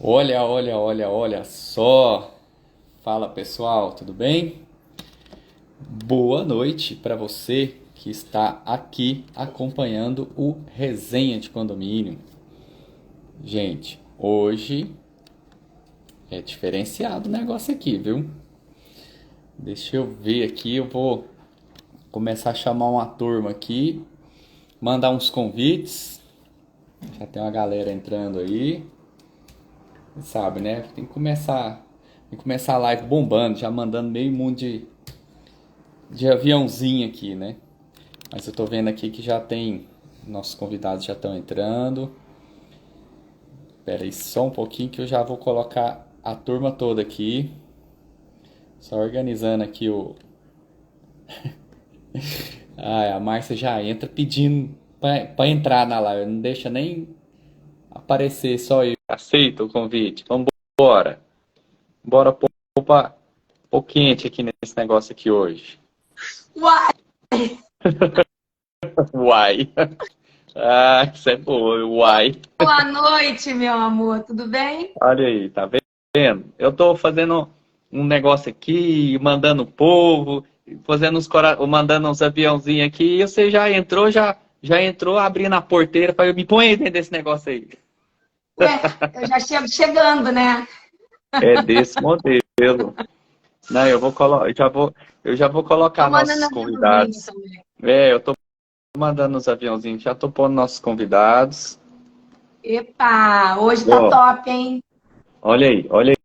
Olha só. Fala pessoal, tudo bem? Boa noite para você que está aqui acompanhando o Resenha de Condomínio. Gente, hoje é diferenciado o negócio aqui, viu? Deixa eu ver aqui, eu vou começar a chamar uma turma aqui, mandar uns convites. Já tem uma galera entrando aí. Sabe, né? Tem que começar a live bombando, já mandando meio mundo de aviãozinho aqui, né? Mas eu tô vendo aqui que já tem. Nossos convidados já estão entrando. Espera aí só um pouquinho que eu já vou colocar a turma toda aqui. Só organizando aqui o. Ah, a Márcia já entra pedindo pra entrar na live. Não deixa nem aparecer, só eu. Aceita o convite. Vambora. Bora pôr quente aqui nesse negócio aqui hoje. Uai! Uai. Ah, isso é boa, uai. Boa noite, meu amor, tudo bem? Olha aí, tá vendo? Eu tô fazendo um negócio aqui, mandando o povo, mandando uns aviãozinhos aqui, e você já entrou abrindo a porteira para me põe aí dentro desse negócio aí. Ué, eu já chego chegando, né? É desse modelo. Não, eu já vou Tô colocar mandando nossos aviãozinho convidados. também. Eu tô mandando os aviãozinhos, já tô pondo nossos convidados. Epa, hoje tá Ó, top, hein? olha Hoje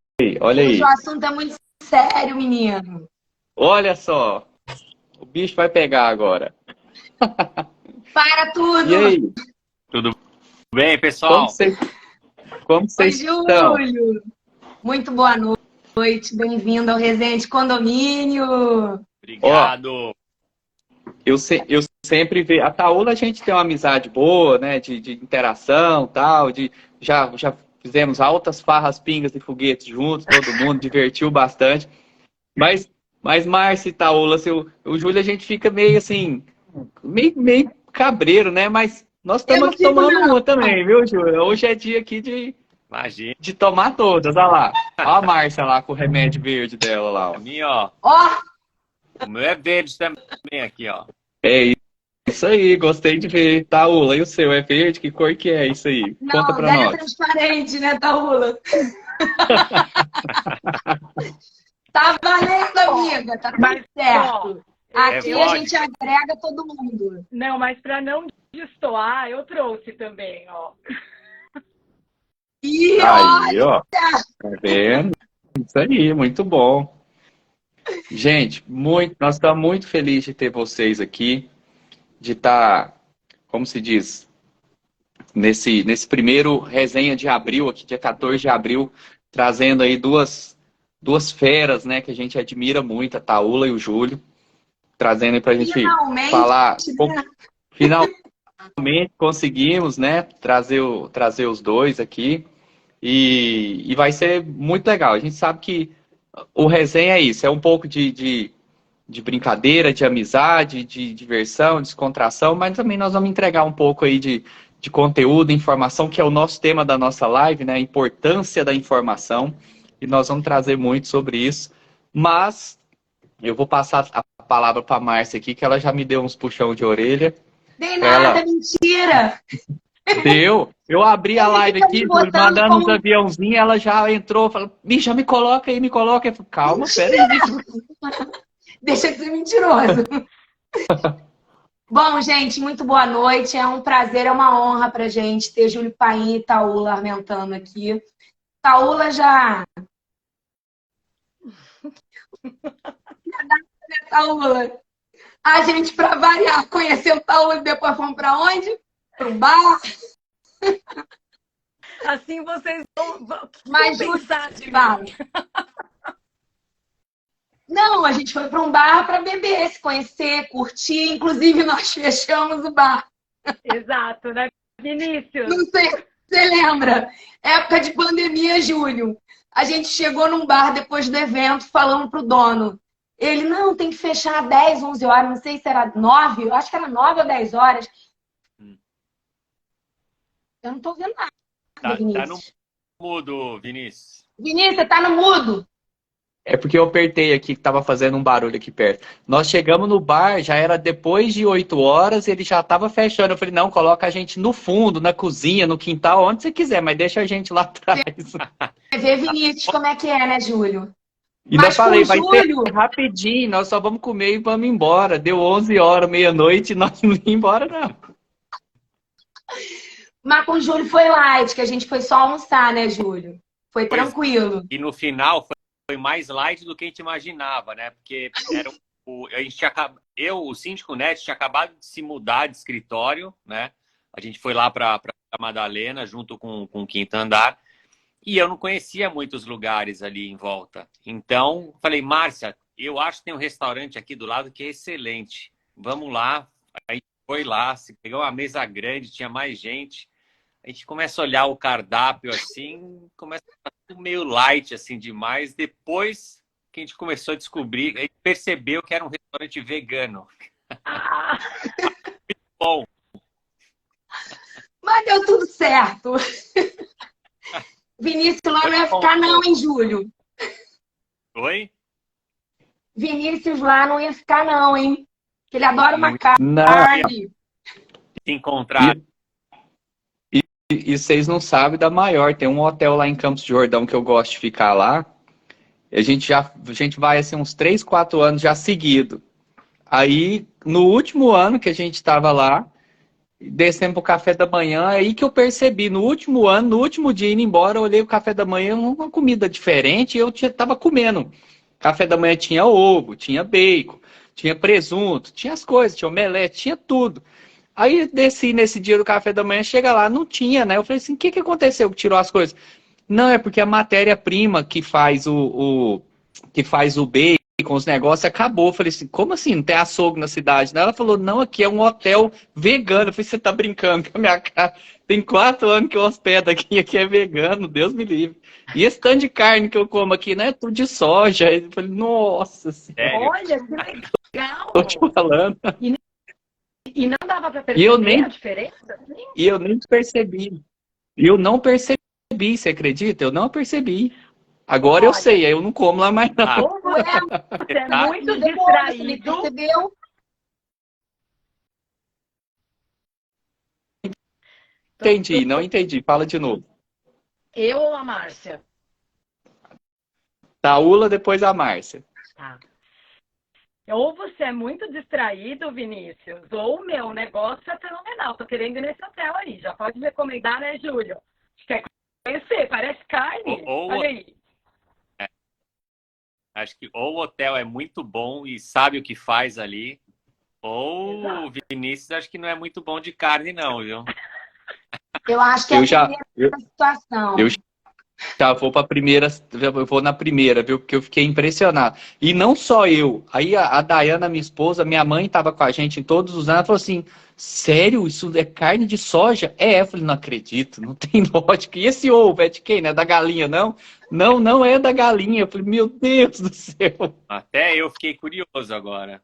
o aí. assunto é muito sério, menino. Olha só, o bicho vai pegar agora. Para E tudo! aí, Tudo bem, como pessoal? vocês, como Oi, vocês estão? Júlio! Muito boa noite, bem-vindo ao Resenha de Condomínio. Ó, Obrigado. eu sempre vejo. A Taúla a gente tem uma amizade boa, né? De interação tal. Já fizemos altas farras, pingas e foguetes juntos, todo mundo divertiu bastante. Mas, mas Márcia e Taúla, assim, o Júlio, a gente fica meio assim, meio cabreiro, né? Mas nós Eu estamos não aqui fico, tomando não. uma também, viu, Júlio? Hoje é dia aqui Imagina. de tomar todas. Olha lá. Olha a Márcia lá com o remédio verde dela lá, A ó. minha, ó. Ó, O meu é verde também aqui, ó. É isso aí, gostei de ver. Taula, e o seu é verde? Que cor que é isso aí? Conta não, o pra dela é nós. transparente, né, Taúla? Tá valendo, amiga, tá tudo Mas, ó, certo. É Aqui a gente vodka. agrega todo mundo. não, mas para não destoar, eu trouxe também, ó. E Aí, olha, ó. Tá vendo? Isso aí, muito bom. Gente, nós estamos muito felizes de ter vocês aqui, de estar, como se diz, nesse primeiro resenha de abril, aqui, dia 14 de abril, trazendo aí duas feras, né, que a gente admira muito, a Taúla e o Júlio, trazendo aí pra gente finalmente, falar. né? Finalmente conseguimos, né, trazer os dois aqui e vai ser muito legal. A gente sabe que o resenha é isso, é um pouco de brincadeira, de amizade, de diversão, descontração, mas também nós vamos entregar um pouco aí de conteúdo, informação, que é o nosso tema da nossa live, né, a importância da informação, e nós vamos trazer muito sobre isso. Mas eu vou passar a palavra para a Márcia aqui, que ela já me deu uns puxão de orelha Tem para nada, ela. mentira. Deu. Eu abri a Ele live fica me aqui, Júlio, botando mandando uns como aviãozinhos, ela já entrou, falou, bicha, me coloca aí, me coloca. Eu falei, calma, pera mentira. aí. Deixa de ser mentiroso. Bom, gente, muito boa noite. É um prazer, é uma honra pra gente ter Júlio Paim e Taúla armentando aqui. Taúla já. Taúla. A gente, pra variar, conheceu o Taúla e depois fomos pra onde? Para um bar. Assim vocês vão Mas, Júlio, pensar de fala. mim. Não, a gente foi para um bar para beber, se conhecer, curtir. Inclusive, nós fechamos o bar. Exato, né, Não Vinícius? sei se você lembra. Época de pandemia, Júlio. A gente chegou num bar depois do evento, falando pro dono. Ele, não, tem que fechar 10, 11 horas. Não sei se era 9, eu acho que era 9 ou 10 horas. Eu não tô vendo nada, Tá no Vinícius. mudo, Vinícius. Vinícius, você tá no mudo. É porque eu apertei aqui, que tava fazendo um barulho aqui perto. Nós chegamos no bar, já era depois de 8 horas, ele já tava fechando. Eu falei, não, coloca a gente no fundo, na cozinha, no quintal, onde você quiser, mas deixa a gente lá atrás. Você vê, Vinícius, como é que é, né, Júlio? E ainda Mas falei, com o vai Júlio... ser rapidinho, nós só vamos comer e vamos embora. Deu 11 horas, meia-noite, nós não íamos embora, não. Mas com o Júlio foi light, que a gente foi só almoçar, né, Júlio? Foi Pois- tranquilo. E no final foi mais light do que a gente imaginava, né? Porque era a gente tinha, o síndico Neto tinha acabado de se mudar de escritório, né? A gente foi lá para Madalena junto com o Quinto Andar e eu não conhecia muitos lugares ali em volta. Então, falei, Márcia, eu acho que tem um restaurante aqui do lado que é excelente. Vamos lá. Aí foi lá, se pegou uma mesa grande, tinha mais gente. A gente começa a olhar o cardápio assim, começa a ficar tudo meio light assim demais. Depois que a gente começou a descobrir, a gente percebeu que era um restaurante vegano. Ah, Bom, Mas deu tudo certo. Vinícius lá não ia ficar não, hein, Júlio? oi? Vinícius lá não ia ficar não, hein? Que ele adora uma Não, carne. Se encontrar. e vocês não sabem da maior. Tem um hotel lá em Campos do Jordão que eu gosto de ficar lá. A gente vai assim uns 3, 4 anos já seguido. Aí, no último ano que a gente estava lá, descendo pro café da manhã, aí que eu percebi, no último ano, no último dia indo embora, eu olhei o café da manhã, uma comida diferente, e eu tava comendo. Café da manhã tinha ovo, tinha bacon, tinha presunto, tinha as coisas, tinha omelete, tinha tudo. Aí desci nesse dia do café da manhã, chega lá, não tinha, né? Eu falei assim, o que aconteceu que tirou as coisas? Não, é porque a matéria-prima que faz que faz o bacon, os negócios, acabou. Eu falei assim, como assim? Não tem açougue na cidade? Ela falou, não, aqui é um hotel vegano. Eu falei, você tá brincando com a minha cara? Tem 4 anos que eu hospedo aqui é vegano, Deus me livre. E esse tanto de carne que eu como aqui, né? Tudo de soja. Eu falei, nossa senhora, Sério? olha, que legal. tô te falando. E não dava para E eu perceber nem- a diferença? Sim. E eu nem percebi. E eu não percebi, você acredita? Eu não percebi. Agora eu Olha. sei, aí eu não como lá mais não. Ah, Ou você é Tá. muito Você nem distraído. percebeu? Entendi, não entendi. Fala de novo. Eu ou a Márcia? Taula, depois a Márcia. Tá. Ou você é muito distraído, Vinícius, ou o meu negócio é fenomenal. Tô querendo ir nesse hotel aí. Já pode recomendar, né, Júlio? Quer conhecer? Parece carne. Olha aí. Acho que ou o hotel é muito bom e sabe o que faz ali, ou Exato. o Vinícius acho que não é muito bom de carne, não, viu? Eu acho que é Eu a já, primeira situação. eu já vou para primeira, eu vou na primeira, viu? Porque eu fiquei impressionado. E não só eu. Aí a Dayana, minha esposa, minha mãe estava com a gente em todos os anos, ela falou assim: sério, isso é carne de soja? É, eu falei, não acredito, não tem lógica. E esse ovo é de quem? Não é da galinha, não? Não, não é da galinha. Eu falei, meu Deus do céu. Até eu fiquei curioso agora.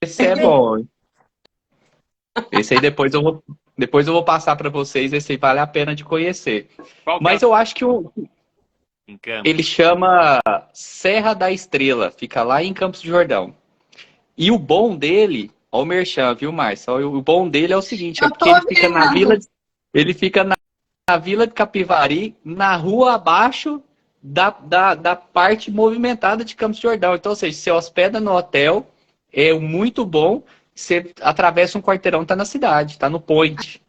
Esse é bom. Esse aí depois eu vou passar para vocês, esse aí vale a pena de conhecer. Qual que Mas é eu acho que em Campos? ele chama Serra da Estrela, fica lá em Campos do Jordão. E o bom dele, ó o merchan, viu, Márcia? O bom dele é o seguinte, é Eu porque tô ele fica na vendo. vila, ele fica na Vila de Capivari, na rua abaixo da parte movimentada de Campos do Jordão. Então, ou seja, você hospeda no hotel, é muito bom, você atravessa um quarteirão, tá na cidade, tá no point.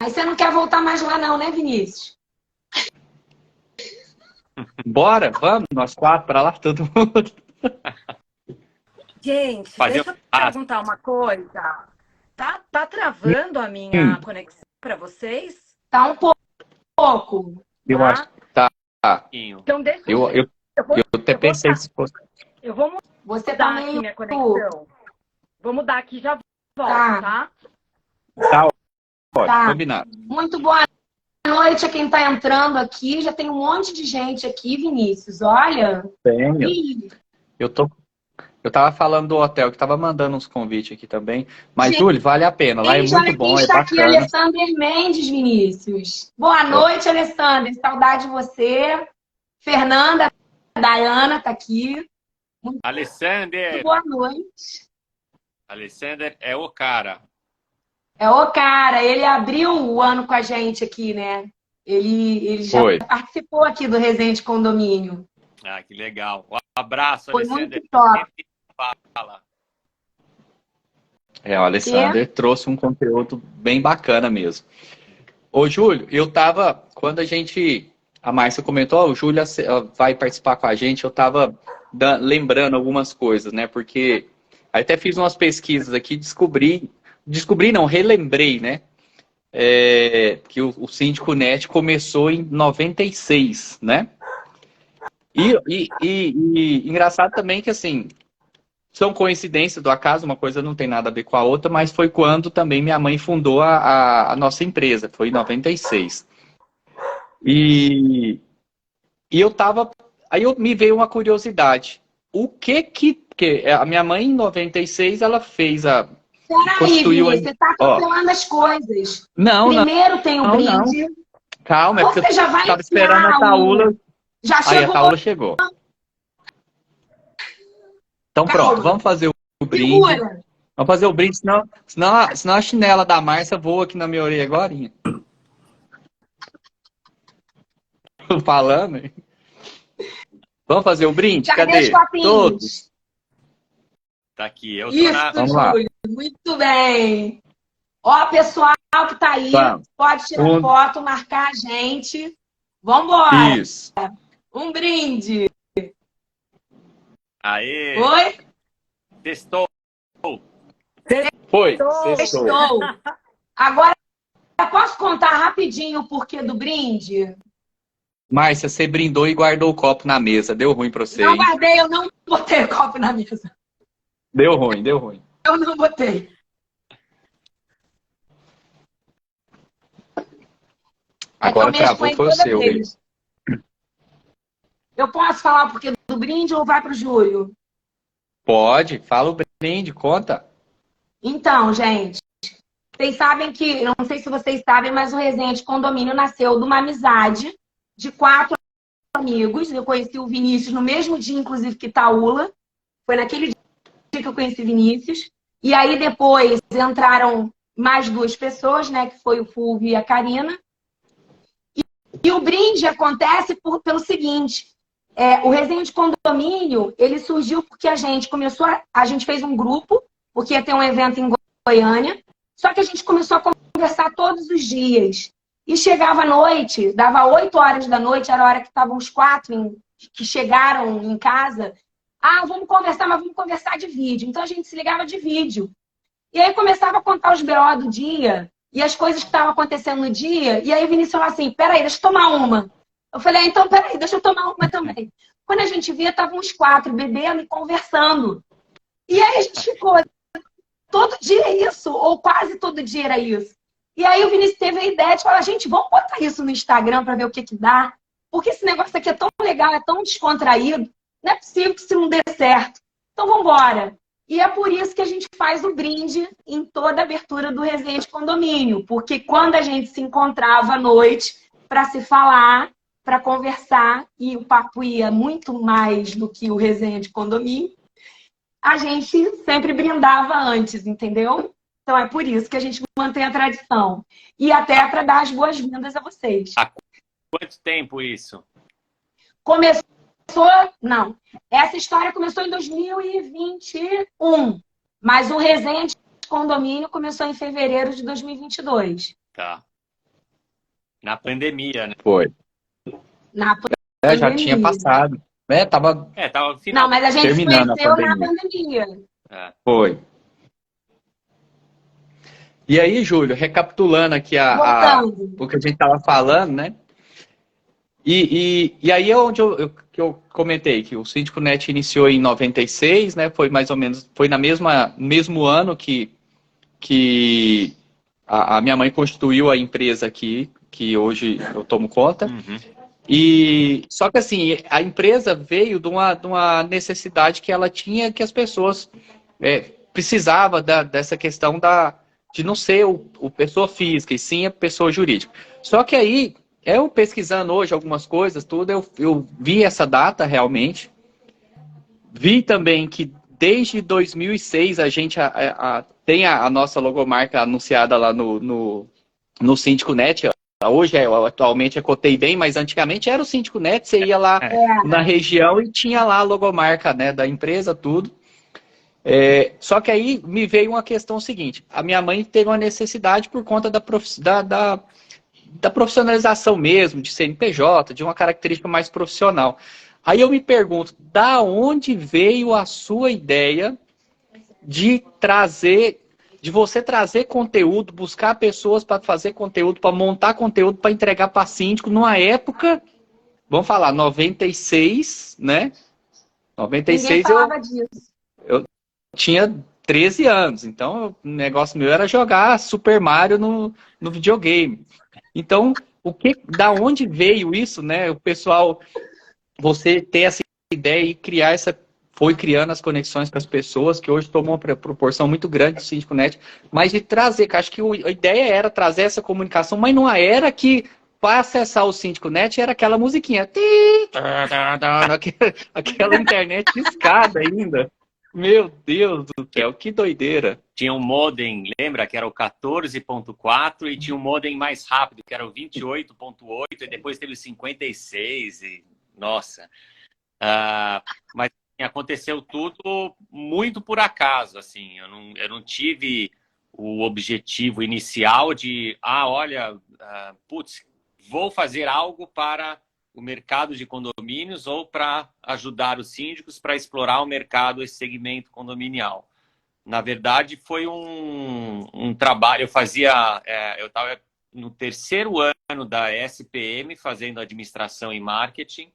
Aí você não quer voltar mais lá não, né, Vinícius? Bora, vamos, nós 4 para lá, todo mundo. Gente, Fazer- deixa eu perguntar uma coisa. Tá travando a minha conexão para vocês? Tá um pouco. Eu Tá? acho que tá. Pouquinho. Então deixa Eu até pensei se fosse. eu vou Você tá mudar aqui meio... minha conexão. Vou mudar aqui e já volto, Tá. tá? Tá, pode, Tá. combinado. Muito boa noite a quem tá entrando aqui. Já tem um monte de gente aqui, Vinícius. Olha. Tenho. Ih, Eu tô Eu tava falando do hotel, que tava mandando uns convites aqui também. Mas, Gente, Júlio, vale a pena. Lá é já muito bom, é está aqui, bacana. Alessander Mendes, Vinícius. Boa noite, Alessander. Saudade de você. Fernanda, Dayana tá aqui. Muito Alessander! boa noite. Alessander é o cara. É o cara, ele abriu o ano com a gente aqui, né? Ele já Foi. participou aqui do Resende Condomínio. Ah, que legal. Um abraço, Foi Alessander. muito top. Sempre fala. O Alessander trouxe um conteúdo bem bacana mesmo. Ô, Júlio, quando a Márcia comentou, o Júlio vai participar com a gente, eu tava lembrando algumas coisas, né? Porque aí até fiz umas pesquisas aqui, relembrei, né? Que o Síndico Net começou em 96, né? E engraçado também que, assim, são coincidências do acaso, uma coisa não tem nada a ver com a outra, mas foi quando também minha mãe fundou a nossa empresa, foi em 96. E aí me veio uma curiosidade. Que a minha mãe em 96 ela fez Peraí, Vini, você tá atropelando as coisas. Não, Primeiro tem o não, brinde. calma, é porque Você já vai eu tava esperando a enfiar Taula. Já Aí a chegou. Taula chegou. Então Calma. pronto, vamos fazer o brinde. Segura. Vamos fazer o brinde, senão a chinela da Márcia voa aqui na minha orelha agorinha. Falando, hein? Vamos fazer o brinde? Cadê os copinhos? Todos. Tá aqui. Eu tô Isso, Vamos lá. Júlio. Muito bem. Ó, pessoal que tá aí, Vamos. pode tirar foto, marcar a gente. Vambora. Isso. Um brinde. Aê! Oi? Testou. Foi. Estou. Agora, posso contar rapidinho o porquê do brinde? Márcia, você brindou e guardou o copo na mesa. Deu ruim pra você, Não hein? guardei, eu não botei o copo na mesa. Deu ruim. Eu não botei. Agora eu mexo com travou, ele foi o toda seu. vez. Eu posso falar o porquê do brinde ou vai pro Júlio? Pode, fala o brinde, conta. Então, gente, vocês sabem que, eu não sei se vocês sabem, mas o Resende Condomínio nasceu de uma amizade de 4 amigos. Eu conheci o Vinícius no mesmo dia, inclusive, que Taula. Foi naquele dia que eu conheci o Vinícius. E aí, depois, entraram mais 2 pessoas, né? Que foi o Fulvio e a Karina. E o brinde acontece pelo seguinte. O Resende Condomínio, ele surgiu porque a gente fez um grupo, porque ia ter um evento em Goiânia, só que a gente começou a conversar todos os dias. E chegava à noite, dava 8 horas da noite, era a hora que estavam os 4 que chegaram em casa. Ah, vamos conversar, mas vamos conversar de vídeo. Então a gente se ligava de vídeo. E aí começava a contar os BO do dia e as coisas que estavam acontecendo no dia. E aí o Vinícius falou assim, peraí, deixa eu tomar uma. Eu falei, então peraí, deixa eu tomar uma também. Quando a gente via, estavam os 4 bebendo e conversando. E aí a gente ficou, todo dia é isso, ou quase todo dia era isso. E aí o Vinícius teve a ideia de falar, gente, vamos botar isso no Instagram para ver o que dá. Porque esse negócio aqui é tão legal, é tão descontraído, não é possível que isso não dê certo. Então vamos embora. E é por isso que a gente faz o brinde em toda a abertura do Resende Condomínio. Porque quando a gente se encontrava à noite para se falar, para conversar, e o papo ia muito mais do que o Resende Condomínio, a gente sempre brindava antes, entendeu? Então é por isso que a gente mantém a tradição. E até para dar as boas-vindas a vocês. Há quanto tempo isso? Não. Essa história começou em 2021. Mas o Resende Condomínio começou em fevereiro de 2022. Tá. Na pandemia, né? Foi. Na pandemia. Já tinha passado. Tava no final. Não, mas a gente terminando conheceu a na pandemia. pandemia. Foi. E aí, Júlio, recapitulando aqui o que a gente estava falando, né? E aí é onde que eu comentei que o Síndico Net iniciou em 96, né? Foi mais ou menos, foi no mesmo ano que a minha mãe constituiu a empresa aqui, que hoje eu tomo conta. Uhum. E só que assim, a empresa veio de uma necessidade que ela tinha, que as pessoas precisava dessa questão de não ser o pessoa física, e sim a pessoa jurídica. Só que aí, eu pesquisando hoje algumas coisas, tudo, eu vi essa data realmente, vi também que desde 2006 a gente tem a nossa logomarca anunciada lá no Síndico Net. Hoje, atualmente, é Cotei Bem, mas antigamente era o Síndico Net. Você ia lá na região e tinha lá a logomarca, né, da empresa, tudo. Só que aí me veio uma questão seguinte. A minha mãe teve uma necessidade por conta da profissionalização mesmo, de CNPJ, de uma característica mais profissional. Aí eu me pergunto, da onde veio a sua ideia de você trazer conteúdo, buscar pessoas para fazer conteúdo, para montar conteúdo, para entregar para síndico, numa época, vamos falar, 96, né? 96 Ninguém falava disso. eu tinha 13 anos, então o negócio meu era jogar Super Mario no videogame. Então, da onde veio isso, né? O pessoal, você ter essa ideia e foi criando as conexões com as pessoas, que hoje tomou uma proporção muito grande do Síndico Net, mas de trazer, que acho que a ideia era trazer essa comunicação, mas numa era que, para acessar o Síndico Net, era aquela musiquinha, aquela internet escada ainda. Meu Deus do céu, que doideira. Tinha um modem, lembra, que era o 14.4 e tinha um modem mais rápido, que era o 28.8 e depois teve o 56 e nossa. Mas aconteceu tudo muito por acaso, assim. Eu não tive o objetivo inicial de, olha, putz, vou fazer algo para o mercado de condomínios ou para ajudar os síndicos para explorar o mercado, esse segmento condominial. Na verdade, foi um trabalho. Eu estava no terceiro ano da SPM, fazendo administração e marketing,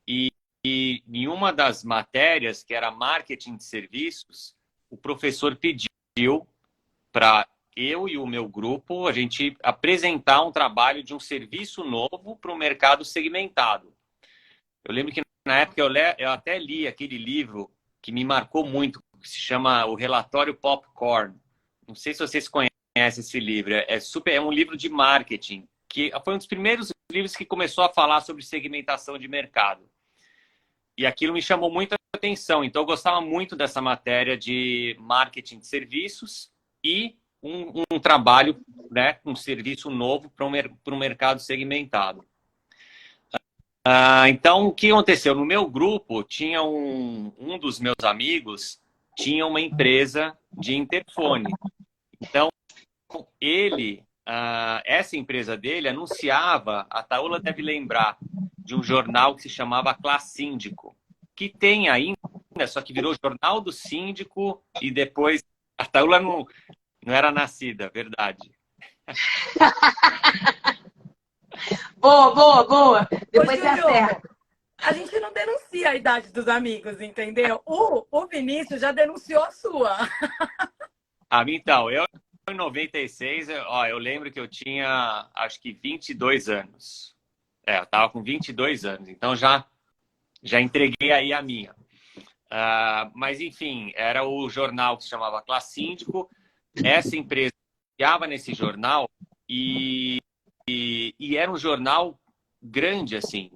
e em uma das matérias, que era marketing de serviços, o professor pediu para eu e o meu grupo a gente apresentar um trabalho de um serviço novo para o mercado segmentado. Eu lembro que na época eu até li aquele livro que me marcou muito, que se chama O Relatório Popcorn. Não sei se vocês conhecem esse livro. É um livro de marketing, que foi um dos primeiros livros que começou a falar sobre segmentação de mercado. E aquilo me chamou muita atenção. Então, eu gostava muito dessa matéria de marketing de serviços e um trabalho, né, um serviço novo para um mercado segmentado. Então, o que aconteceu? No meu grupo, tinha um dos meus amigos tinha uma empresa de interfone. Então, essa empresa dele anunciava, a Taula deve lembrar, de um jornal que se chamava Classe Síndico, que tem ainda, só que virou Jornal do Síndico e depois a Taula não era nascida, verdade. Boa. Depois você Júlio, acerta. a gente não denuncia a idade dos amigos, entendeu? O Vinícius já denunciou a sua. Então, eu em 96, eu lembro que eu tinha, acho que 22 anos. Eu estava com 22 anos, então já entreguei aí a minha. Mas, enfim, era o jornal que se chamava Classe Síndico. Essa empresa trabalhava nesse jornal e era um jornal grande, assim.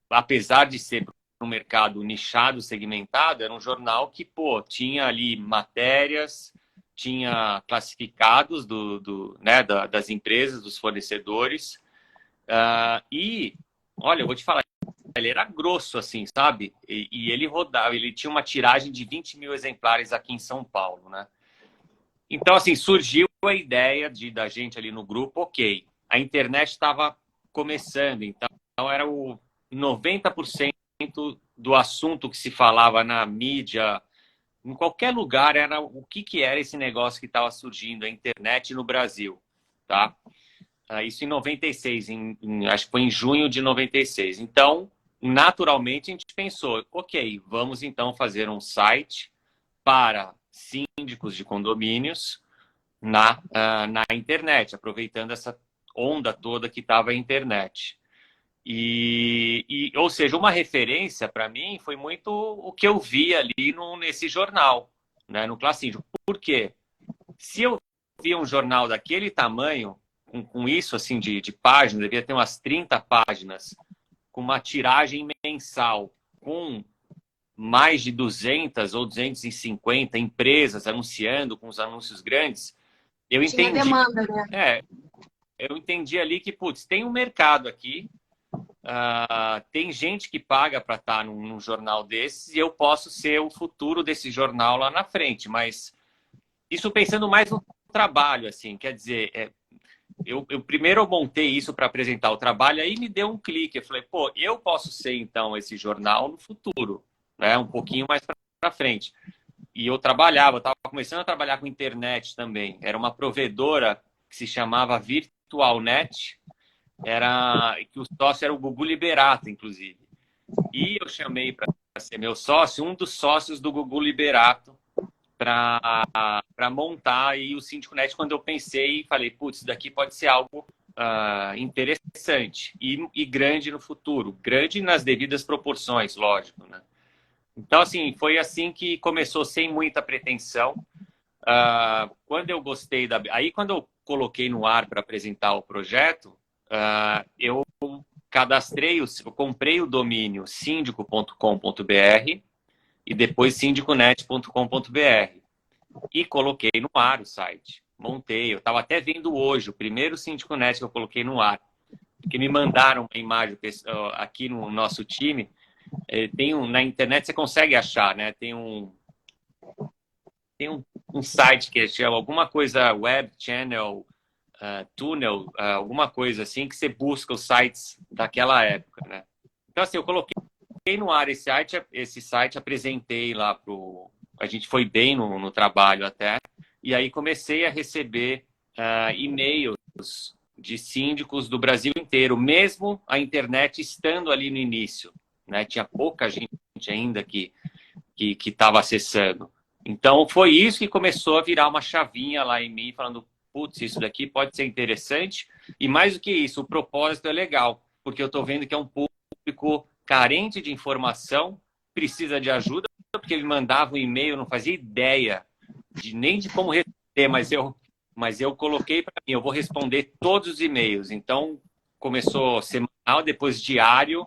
Apesar de ser um mercado nichado, segmentado, era um jornal que, tinha ali matérias, tinha classificados das empresas, dos fornecedores. Olha, eu vou te falar, ele era grosso, assim, sabe? E ele rodava, ele tinha uma tiragem de 20 mil exemplares aqui em São Paulo, né? Então, assim, surgiu a ideia da gente ali no grupo, ok, a internet estava começando, então era o 90% do assunto que se falava na mídia, em qualquer lugar, era o que era esse negócio que estava surgindo, a internet no Brasil, tá? Isso em 96, acho que foi em junho de 96. Então, naturalmente, a gente pensou, ok, vamos então fazer um site para síndicos de condomínios na internet, aproveitando essa onda toda que estava a internet. Ou seja, uma referência para mim foi muito o que eu vi ali nesse jornal, né, no Classíndio. Por quê? Se eu via um jornal daquele tamanho, com isso assim de páginas, devia ter umas 30 páginas, com uma tiragem mensal, com mais de 200 ou 250 empresas anunciando, com os anúncios grandes, eu Tinha entendi, demanda, né? eu entendi ali que, putz, tem um mercado aqui, tem gente que paga para estar num jornal desses e eu posso ser o futuro desse jornal lá na frente, mas isso pensando mais no trabalho, assim, quer dizer, eu primeiro eu montei isso para apresentar o trabalho, aí me deu um clique, eu falei, pô, eu posso ser então esse jornal no futuro, né, um pouquinho mais para frente. E eu estava começando a trabalhar com internet também, era uma provedora que se chamava VirtualNet, que o sócio era o Gugu Liberato, inclusive. E eu chamei para ser meu sócio, um dos sócios do Gugu Liberato, para montar aí o Síndico Net, quando eu pensei e falei, putz, isso daqui pode ser algo interessante e grande no futuro. Grande nas devidas proporções, lógico, né? Então, assim, foi assim que começou, sem muita pretensão. Quando eu gostei Aí, quando eu coloquei no ar para apresentar o projeto, eu eu comprei o domínio síndico.com.br e depois sindiconet.com.br e coloquei no ar o site. Montei, eu estava até vendo hoje o primeiro Síndico Net que eu coloquei no ar, porque me mandaram uma imagem aqui no nosso time. Na internet você consegue achar, né? Tem um site que chama alguma coisa Web Channel Tunnel, alguma coisa assim, que você busca os sites daquela época, né? Então, assim, eu coloquei no ar esse site, apresentei lá a gente foi bem no trabalho até, e aí comecei a receber e-mails de síndicos do Brasil inteiro, mesmo a internet estando ali no início, né? Tinha pouca gente ainda que estava acessando. Então, foi isso que começou a virar uma chavinha lá em mim, falando, putz, isso daqui pode ser interessante. E mais do que isso, o propósito é legal, porque eu estou vendo que é um público carente de informação, precisa de ajuda, porque ele mandava um e-mail, não fazia ideia nem de como responder, mas eu coloquei para mim, eu vou responder todos os e-mails. Então, começou semanal, depois diário,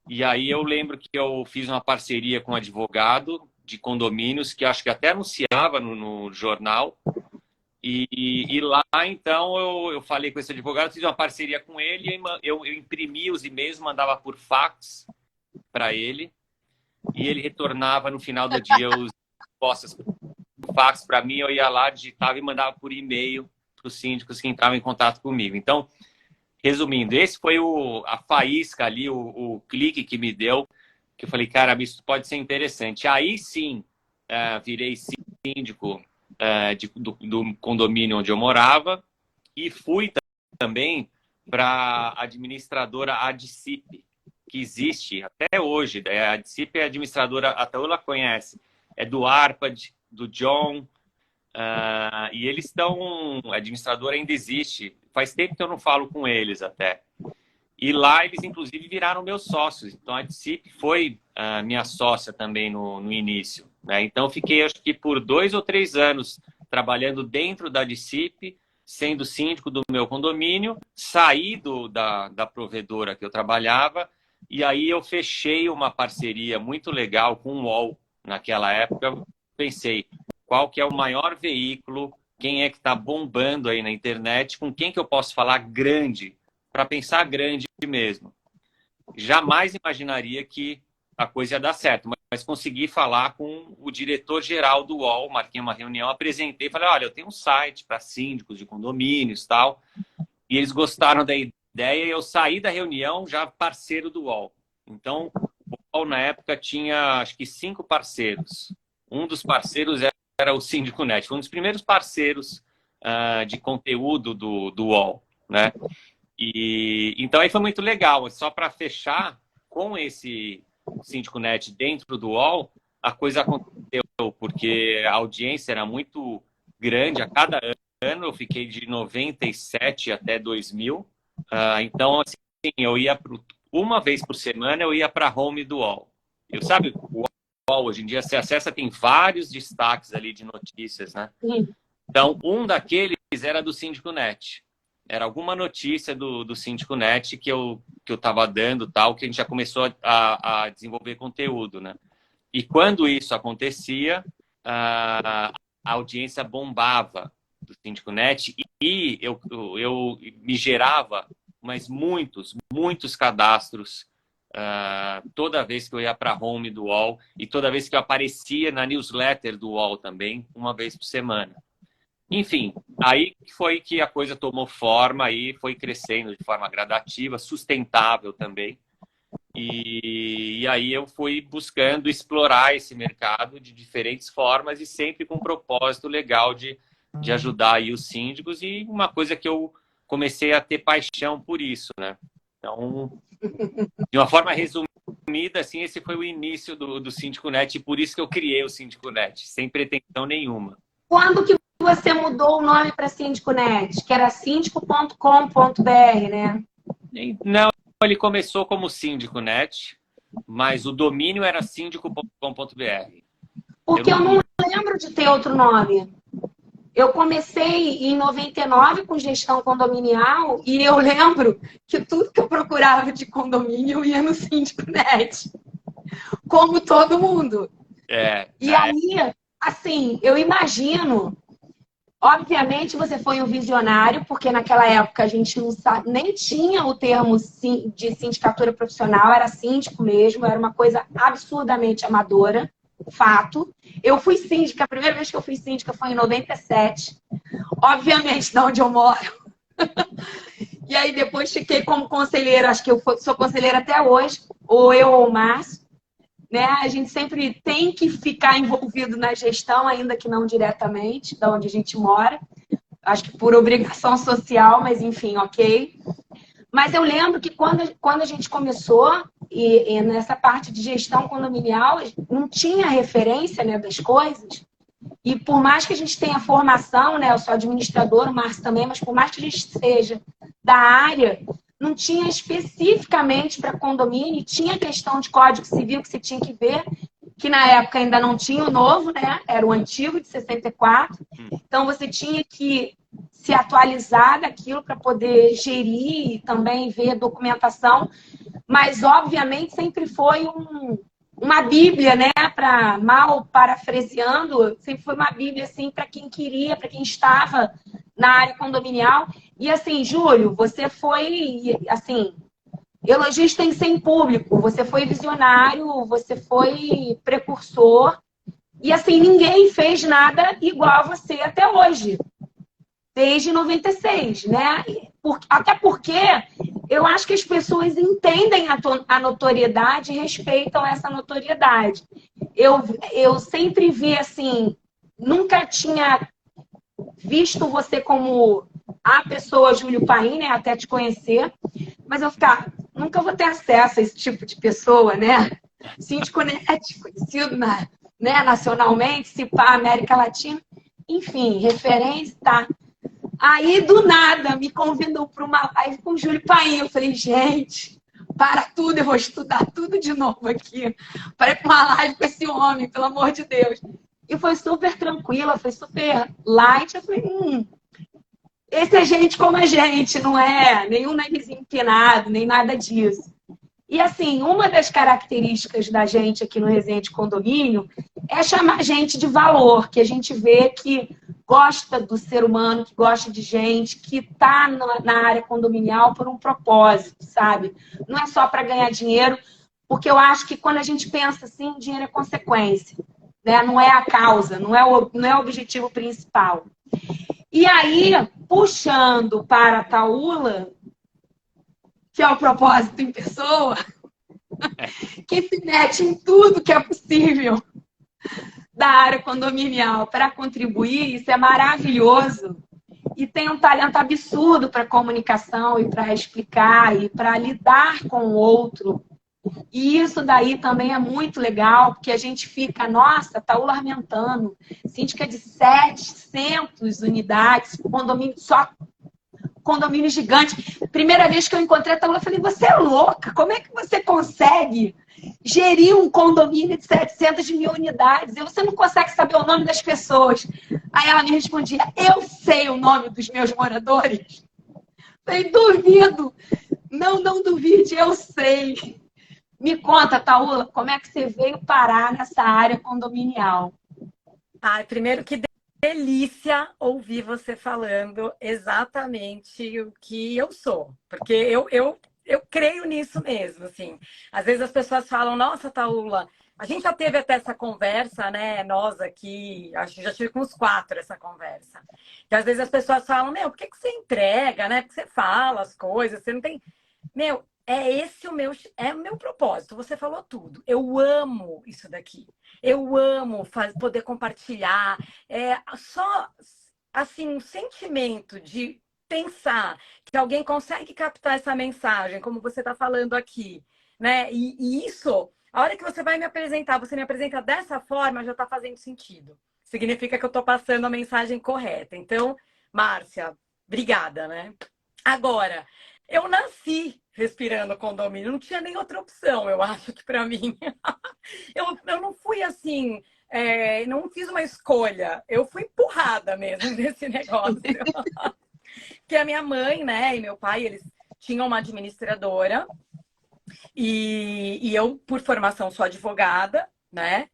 e aí eu lembro que eu fiz uma parceria com um advogado de condomínios, que acho que até anunciava no jornal. E lá, então, eu falei com esse advogado, fiz uma parceria com ele, e eu imprimi os e-mails, mandava por fax para ele, e ele retornava no final do dia os respostas por fax para mim, eu ia lá, digitava e mandava por e-mail para os síndicos que entravam em contato comigo. Então, resumindo, esse foi a faísca ali, o clique que me deu, que eu falei, cara, isso pode ser interessante. Aí sim, virei síndico do condomínio onde eu morava e fui também para a administradora Adicip, que existe até hoje. A Adicip é a administradora, até ela conhece, é do Arpad, do John, e eles estão... A administradora ainda existe. Faz tempo que eu não falo com eles até. E lá eles, inclusive, viraram meus sócios. Então, a Adicip foi minha sócia também no início, né? Então, eu fiquei, acho que por 2 ou 3 anos trabalhando dentro da Adicip, sendo síndico do meu condomínio, saí da provedora que eu trabalhava, e aí eu fechei uma parceria muito legal com o UOL naquela época. Pensei, qual que é o maior veículo, quem é que está bombando aí na internet, com quem que eu posso falar grande, para pensar grande mesmo. Jamais imaginaria que a coisa ia dar certo, mas consegui falar com o diretor-geral do UOL, marquei uma reunião, apresentei, falei, olha, eu tenho um site para síndicos de condomínios e tal, e eles gostaram da ideia e eu saí da reunião já parceiro do UOL. Então, o UOL na época tinha, acho que 5 parceiros. Um dos parceiros era o Síndico Net, foi um dos primeiros parceiros de conteúdo do UOL, né? Então aí foi muito legal. Só para fechar, com esse Síndico Net dentro do UOL, a coisa aconteceu, porque a audiência era muito grande a cada ano. Eu fiquei de 97 até 2000. Então, assim, eu ia para uma vez por semana eu ia para a home do UOL. Eu sabe, o UOL hoje em dia você acessa, tem vários destaques ali de notícias, né? Sim. Então, um daqueles era do Síndico Net. Era alguma notícia do Síndico Net que eu estava dando, tal, que a gente já começou a desenvolver conteúdo, né? E quando isso acontecia, a audiência bombava do Síndico Net e eu me gerava mas muitos cadastros toda vez que eu ia para a home do UOL e toda vez que eu aparecia na newsletter do UOL também, uma vez por semana. Enfim, aí foi que a coisa tomou forma e foi crescendo de forma gradativa, sustentável também. E aí eu fui buscando explorar esse mercado de diferentes formas e sempre com um propósito legal de ajudar aí os síndicos e uma coisa que eu comecei a ter paixão por isso, né? Então, de uma forma resumida, assim, esse foi o início do Síndico Net e por isso que eu criei o Síndico Net, sem pretensão nenhuma. Quando que você mudou o nome para Síndico Net? Que era síndico.com.br, né? Não, ele começou como Síndico Net, mas o domínio era síndico.com.br. Porque eu não lembro de ter outro nome. Eu comecei em 99 com gestão condominial e eu lembro que tudo que eu procurava de condomínio eu ia no Síndico Net. Como todo mundo. E aí, assim, eu imagino... Obviamente, você foi um visionário, porque naquela época a gente não sabe, nem tinha o termo de sindicatura profissional, era síndico mesmo, era uma coisa absurdamente amadora, fato. Eu fui síndica, a primeira vez que eu fui síndica foi em 97, obviamente, de onde eu moro. E aí depois fiquei como conselheira, acho que eu sou conselheira até hoje, ou eu ou o Márcio. Né? A gente sempre tem que ficar envolvido na gestão, ainda que não diretamente, da onde a gente mora. Acho que por obrigação social, mas enfim, ok. Mas eu lembro que quando a gente começou, e nessa parte de gestão condominial, não tinha referência, né, das coisas. E por mais que a gente tenha formação, né, eu sou administradora, o Márcio também, mas por mais que a gente seja da área... Não tinha especificamente para condomínio, tinha questão de Código Civil que você tinha que ver, que na época ainda não tinha o novo, né? Era o antigo de 64. Então você tinha que se atualizar daquilo para poder gerir e também ver documentação. Mas, obviamente, sempre foi uma bíblia, né? Mal parafraseando, sempre foi uma bíblia assim, para quem queria, para quem estava na área condominial. E assim, Júlio, você foi, assim, elogios tem que ser em público. Você foi visionário, você foi precursor. E assim, ninguém fez nada igual a você até hoje. Desde 96, né? Até porque eu acho que as pessoas entendem a notoriedade e respeitam essa notoriedade. Eu sempre vi assim, nunca tinha visto você como a pessoa Júlio Paim, né? Até te conhecer, mas eu nunca vou ter acesso a esse tipo de pessoa, né? Síndico Net, conhecido né, nacionalmente, se pá, América Latina, enfim, referência, tá? Aí, do nada, me convidou para uma live com o Júlio Paim. Eu falei, gente, para tudo, eu vou estudar tudo de novo aqui. Para ir para uma live com esse homem, pelo amor de Deus. E foi super tranquila, foi super light. Eu falei, esse é gente como a gente, não é nenhum narizinho empinado, nem nada disso. E assim, uma das características da gente aqui no Resenha de Condomínio é chamar gente de valor, que a gente vê que gosta do ser humano, que gosta de gente, que está na área condominial por um propósito, sabe? Não é só para ganhar dinheiro, porque eu acho que quando a gente pensa assim, dinheiro é consequência, né? Não é a causa, não é o objetivo principal. E aí, puxando para a Taula, que é o propósito em pessoa, que se mete em tudo que é possível da área condominial para contribuir, isso é maravilhoso. E tem um talento absurdo para comunicação e para explicar e para lidar com o outro. E isso daí também é muito legal, porque a gente fica, nossa, Taula Armentano, síndica de 700 unidades, condomínio só condomínio gigante. Primeira vez que eu encontrei a Taula, eu falei, você é louca? Como é que você consegue gerir um condomínio de 700 mil unidades? E você não consegue saber o nome das pessoas. Aí ela me respondia, eu sei o nome dos meus moradores. Falei, duvido. Não, não duvide, eu sei. Me conta, Taula, como é que você veio parar nessa área condominial? Ai, primeiro que delícia ouvir você falando exatamente o que eu sou. Porque eu creio nisso mesmo, assim. Às vezes as pessoas falam, nossa, Taula, a gente já teve até essa conversa, né? Nós aqui, acho que já tive com os 4 essa conversa. Que às vezes as pessoas falam, meu, por que você entrega, né? Por que você fala as coisas? Você não tem... Meu, é o meu propósito. Você falou tudo. Eu amo isso daqui. Eu amo poder compartilhar. É só assim um sentimento de pensar que alguém consegue captar essa mensagem, como você está falando aqui, né? E isso, a hora que você vai me apresentar, você me apresenta dessa forma, já está fazendo sentido. Significa que eu estou passando a mensagem correta. Então, Márcia, obrigada, né? Agora, eu nasci respirando condomínio, não tinha nem outra opção, eu acho que para mim. Eu não fui assim, não fiz uma escolha, eu fui empurrada mesmo nesse negócio. Porque a minha mãe, né, e meu pai, eles tinham uma administradora e eu, por formação, sou advogada, né?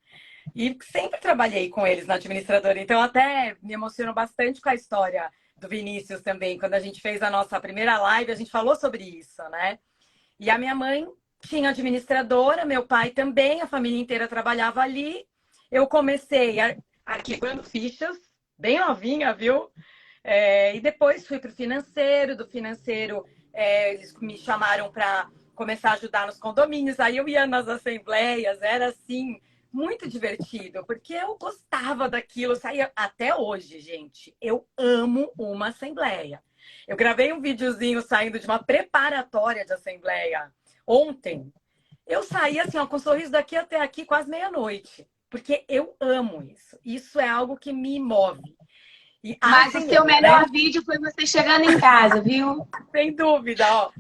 E sempre trabalhei com eles na administradora, então até me emociono bastante com a história do Vinícius também. Quando a gente fez a nossa primeira live, a gente falou sobre isso, né? E a minha mãe tinha administradora, meu pai também, a família inteira trabalhava ali. Eu comecei arquivando fichas, bem novinha, viu? E depois fui para o financeiro, do financeiro eles me chamaram para começar a ajudar nos condomínios. Aí eu ia nas assembleias, era assim, muito divertido, porque eu gostava daquilo, saía até hoje, gente. Eu amo uma assembleia. Eu gravei um videozinho saindo de uma preparatória de assembleia ontem. Eu saí assim, ó, com um sorriso daqui até aqui, quase meia-noite, porque eu amo isso. Isso é algo que me move. E Mas o seu melhor vídeo foi você chegando em casa, viu? Sem dúvida, ó.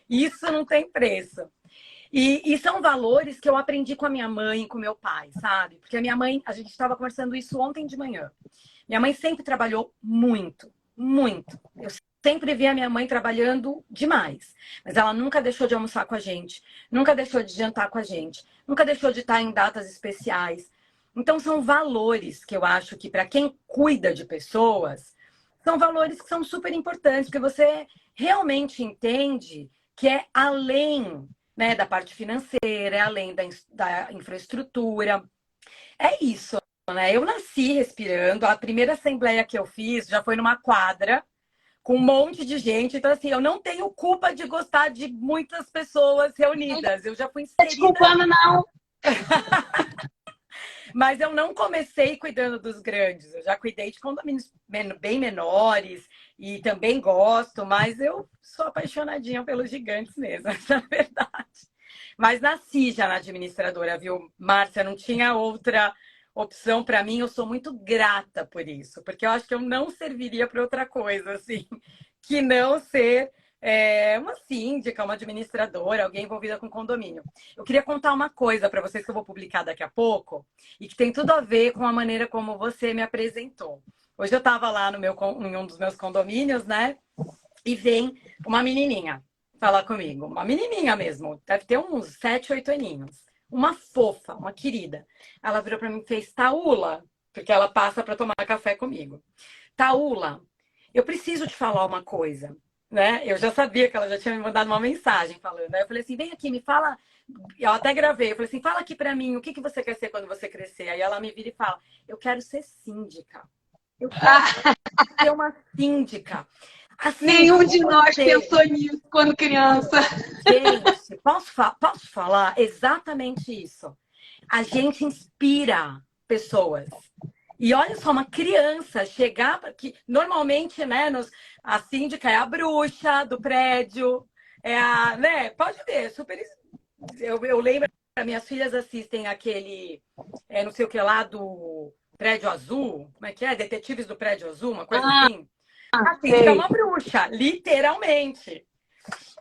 Isso não tem preço. E são valores que eu aprendi com a minha mãe e com meu pai, sabe? Porque a minha mãe, a gente estava conversando isso ontem de manhã. Minha mãe sempre trabalhou muito, muito. Eu sempre vi a minha mãe trabalhando demais. Mas ela nunca deixou de almoçar com a gente, nunca deixou de jantar com a gente, nunca deixou de estar em datas especiais. Então, são valores que eu acho que, para quem cuida de pessoas, são valores que são super importantes, porque você realmente entende que é além, né, da parte financeira, é além da infraestrutura. É isso, né? Eu nasci respirando. A primeira assembleia que eu fiz já foi numa quadra, com um monte de gente. Então, assim, eu não tenho culpa de gostar de muitas pessoas reunidas. Eu já fui inserida... Desculpando, não. Mas eu não comecei cuidando dos grandes. Eu já cuidei de condomínios bem menores e também gosto, mas eu sou apaixonadinha pelos gigantes mesmo, essa é a verdade. Mas nasci já na administradora, viu, Márcia? Não tinha outra opção para mim. Eu sou muito grata por isso, porque eu acho que eu não serviria para outra coisa, assim, que não ser uma síndica, uma administradora, alguém envolvida com condomínio. Eu queria contar uma coisa para vocês que eu vou publicar daqui a pouco e que tem tudo a ver com a maneira como você me apresentou. Hoje eu estava lá em um dos meus condomínios, né? E vem uma menininha falar comigo. Uma menininha mesmo. Deve ter uns 7, 8 aninhos. Uma fofa, uma querida. Ela virou para mim e fez: Taula, porque ela passa para tomar café comigo. Taula, eu preciso te falar uma coisa. Né? Eu já sabia que ela já tinha me mandado uma mensagem falando. Aí eu falei assim, vem aqui, me fala. Eu até gravei. Eu falei assim, fala aqui pra mim, o que você quer ser quando você crescer? Aí ela me vira e fala, eu quero ser síndica. Eu quero ser uma síndica. Assim, nenhum de nós pensou nisso quando criança. Gente, posso falar exatamente isso? A gente inspira pessoas. E olha só, uma criança chegar... que normalmente, né, a síndica é a bruxa do prédio, né? Pode ver, super... Eu lembro que minhas filhas assistem aquele, não sei o que lá, do Prédio Azul. Como é que é? Detetives do Prédio Azul, uma coisa assim. A síndica é uma bruxa, literalmente.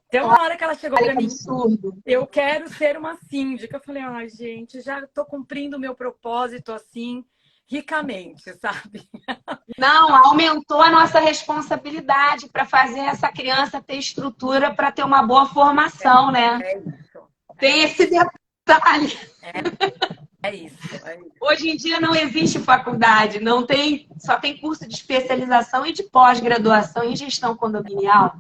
Então, na hora que ela chegou Olha para que mim, absurdo. eu quero ser uma síndica. Eu falei, ai, gente, já estou cumprindo o meu propósito assim, ricamente, sabe? Não, aumentou a nossa responsabilidade para fazer essa criança ter estrutura para ter uma boa formação, né? É isso. Tem esse detalhe. É isso. Hoje em dia não existe faculdade, não tem, só tem curso de especialização e de pós-graduação em gestão condominial.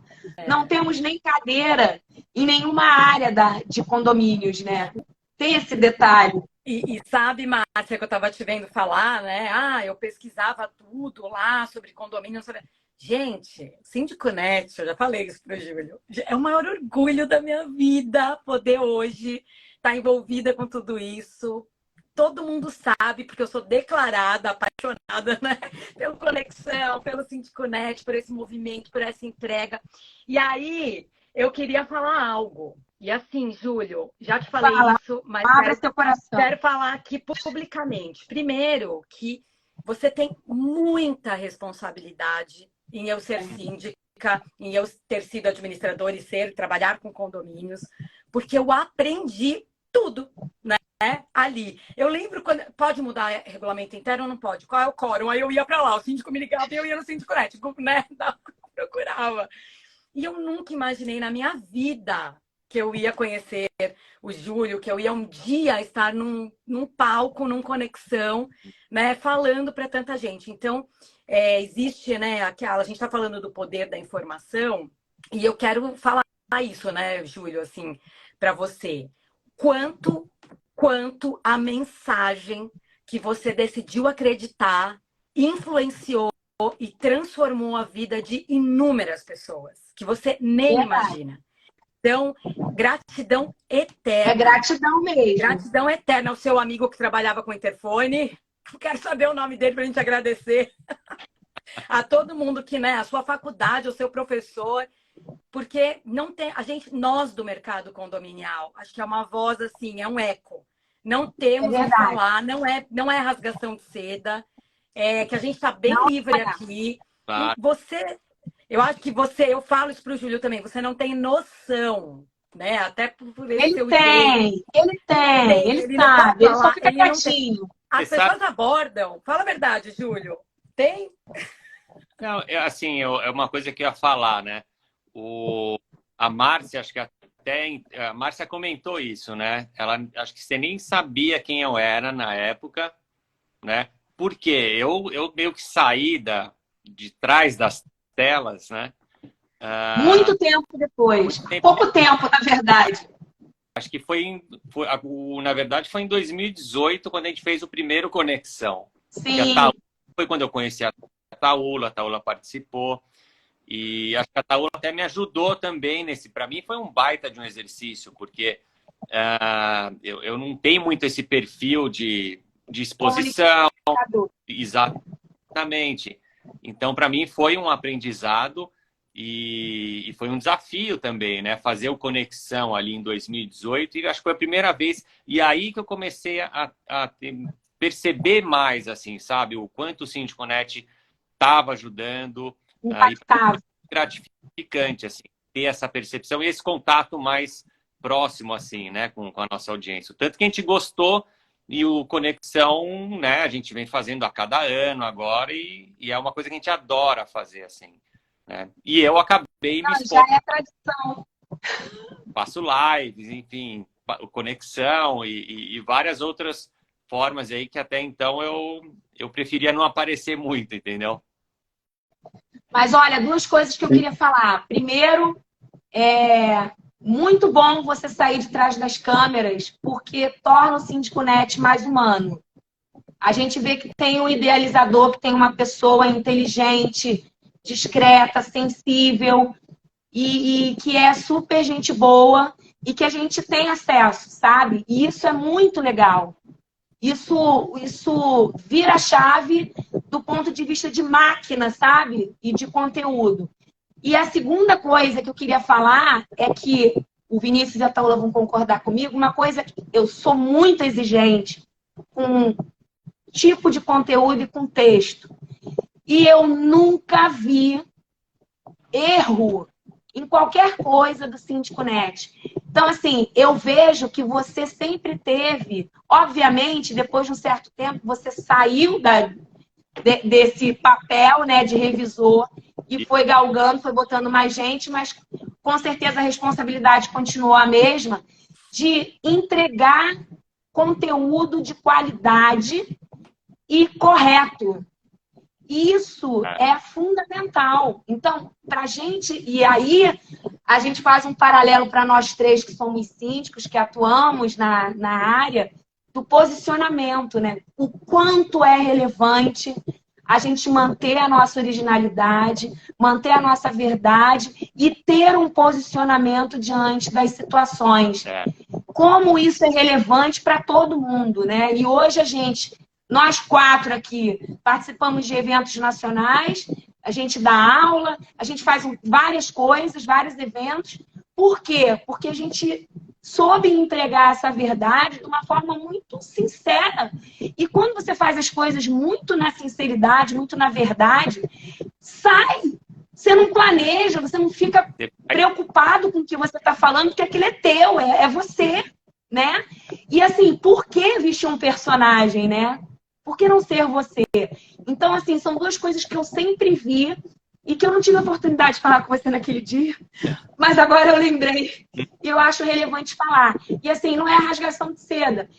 Não temos nem cadeira em nenhuma área de condomínios, né? Tem esse detalhe. E sabe, Márcia, que eu estava te vendo falar, né? Ah, eu pesquisava tudo lá sobre condomínio. Gente, Síndico Net, eu já falei isso para o Júlio, é o maior orgulho da minha vida poder hoje estar envolvida com tudo isso. Todo mundo sabe, porque eu sou declarada, apaixonada, né? Pela Conexão, pelo Síndico Net, por esse movimento, por essa entrega. E aí, eu queria falar algo. E assim, Júlio, já te falei isso, mas abra seu coração. quero falar aqui publicamente. Primeiro, que você tem muita responsabilidade em eu ser síndica, em eu ter sido administradora e trabalhar com condomínios, porque eu aprendi tudo, né? Ali. Eu lembro quando. Pode mudar regulamento interno ou não pode? Qual é o quórum? Aí eu ia para lá, o síndico me ligava e eu ia no Síndico Net, né? Procurava. E eu nunca imaginei na minha vida que eu ia conhecer o Júlio, que eu ia um dia estar num palco, num Conexão, né, falando para tanta gente. Então, existe, né, a gente está falando do poder da informação, e eu quero falar isso, né, Júlio, assim, para você. Quanto a mensagem que você decidiu acreditar influenciou e transformou a vida de inúmeras pessoas, que você nem imagina. Então, gratidão eterna. É gratidão mesmo. Gratidão eterna ao seu amigo que trabalhava com o interfone. Eu quero saber o nome dele para a gente agradecer. A todo mundo que, né, a sua faculdade, o seu professor, porque não tem, nós do mercado condominial, acho que é uma voz assim, é um eco. Não temos o que falar, não é rasgação de seda, que a gente está bem livre aqui. Claro. E você, eu acho que eu falo isso para o Júlio também, você não tem noção, né? Até por esse seu ele sabe, ele só fica quietinho. As pessoas abordam, fala a verdade, Júlio, tem? Não, assim, é uma coisa que eu ia falar, né? A Márcia, acho que até a Márcia comentou isso, né? Acho que você nem sabia quem eu era na época, né? Porque eu meio que saí de trás das telas, né? Muito tempo depois. Pouco tempo, na verdade. Acho que na verdade, foi em 2018, quando a gente fez o primeiro Conexão. Sim. Foi quando eu conheci a Taula participou. E acho que a Taula até me ajudou também para mim foi um baita de um exercício, porque eu não tenho muito esse perfil de exposição. Exatamente. Então, para mim, foi um aprendizado e foi um desafio também, né? Fazer o Conexão ali em 2018, e acho que foi a primeira vez. E aí que eu comecei a perceber mais, assim, sabe? O quanto o Síndico Net estava ajudando. Gratificante, assim, ter essa percepção e esse contato mais próximo, assim, né, com a nossa audiência. Tanto que a gente gostou e o Conexão, né, a gente vem fazendo a cada ano agora e é uma coisa que a gente adora fazer, assim, né? E eu acabei me expondo. Já é tradição. Faço lives, enfim, Conexão e várias outras formas aí que até então eu preferia não aparecer muito, entendeu? Mas olha, duas coisas que eu queria falar. Primeiro, muito bom você sair de trás das câmeras, porque torna o Síndico Net mais humano. A gente vê que tem um idealizador, que tem uma pessoa inteligente, discreta, sensível, e que é super gente boa e que a gente tem acesso, sabe? E isso é muito legal. Isso vira a chave do ponto de vista de máquina, sabe? E de conteúdo. E a segunda coisa que eu queria falar é que o Vinícius e a Taula vão concordar comigo, uma coisa que eu sou muito exigente com tipo de conteúdo e com texto. E eu nunca vi erro em qualquer coisa do Síndico Net. Então, assim, eu vejo que você sempre teve, obviamente, depois de um certo tempo, você saiu desse papel, né, de revisor e foi galgando, foi botando mais gente, mas com certeza a responsabilidade continuou a mesma de entregar conteúdo de qualidade e correto. Isso é fundamental. Então, para a gente, e aí a gente faz um paralelo para nós três que somos síndicos, que atuamos na área, do posicionamento, né? O quanto é relevante a gente manter a nossa originalidade, manter a nossa verdade e ter um posicionamento diante das situações. Como isso é relevante para todo mundo, né? E hoje nós quatro aqui participamos de eventos nacionais, a gente dá aula, a gente faz várias coisas, vários eventos. Por quê? Porque a gente soube entregar essa verdade de uma forma muito sincera. E quando você faz as coisas muito na sinceridade, muito na verdade, sai. Você não planeja, você não fica preocupado com o que você está falando, porque aquilo é teu, é você, né? E assim, por que vestir um personagem, né? Por que não ser você? Então, assim, são duas coisas que eu sempre vi e que eu não tive a oportunidade de falar com você naquele dia, mas agora eu lembrei e eu acho relevante falar. E assim, não é a rasgação de seda.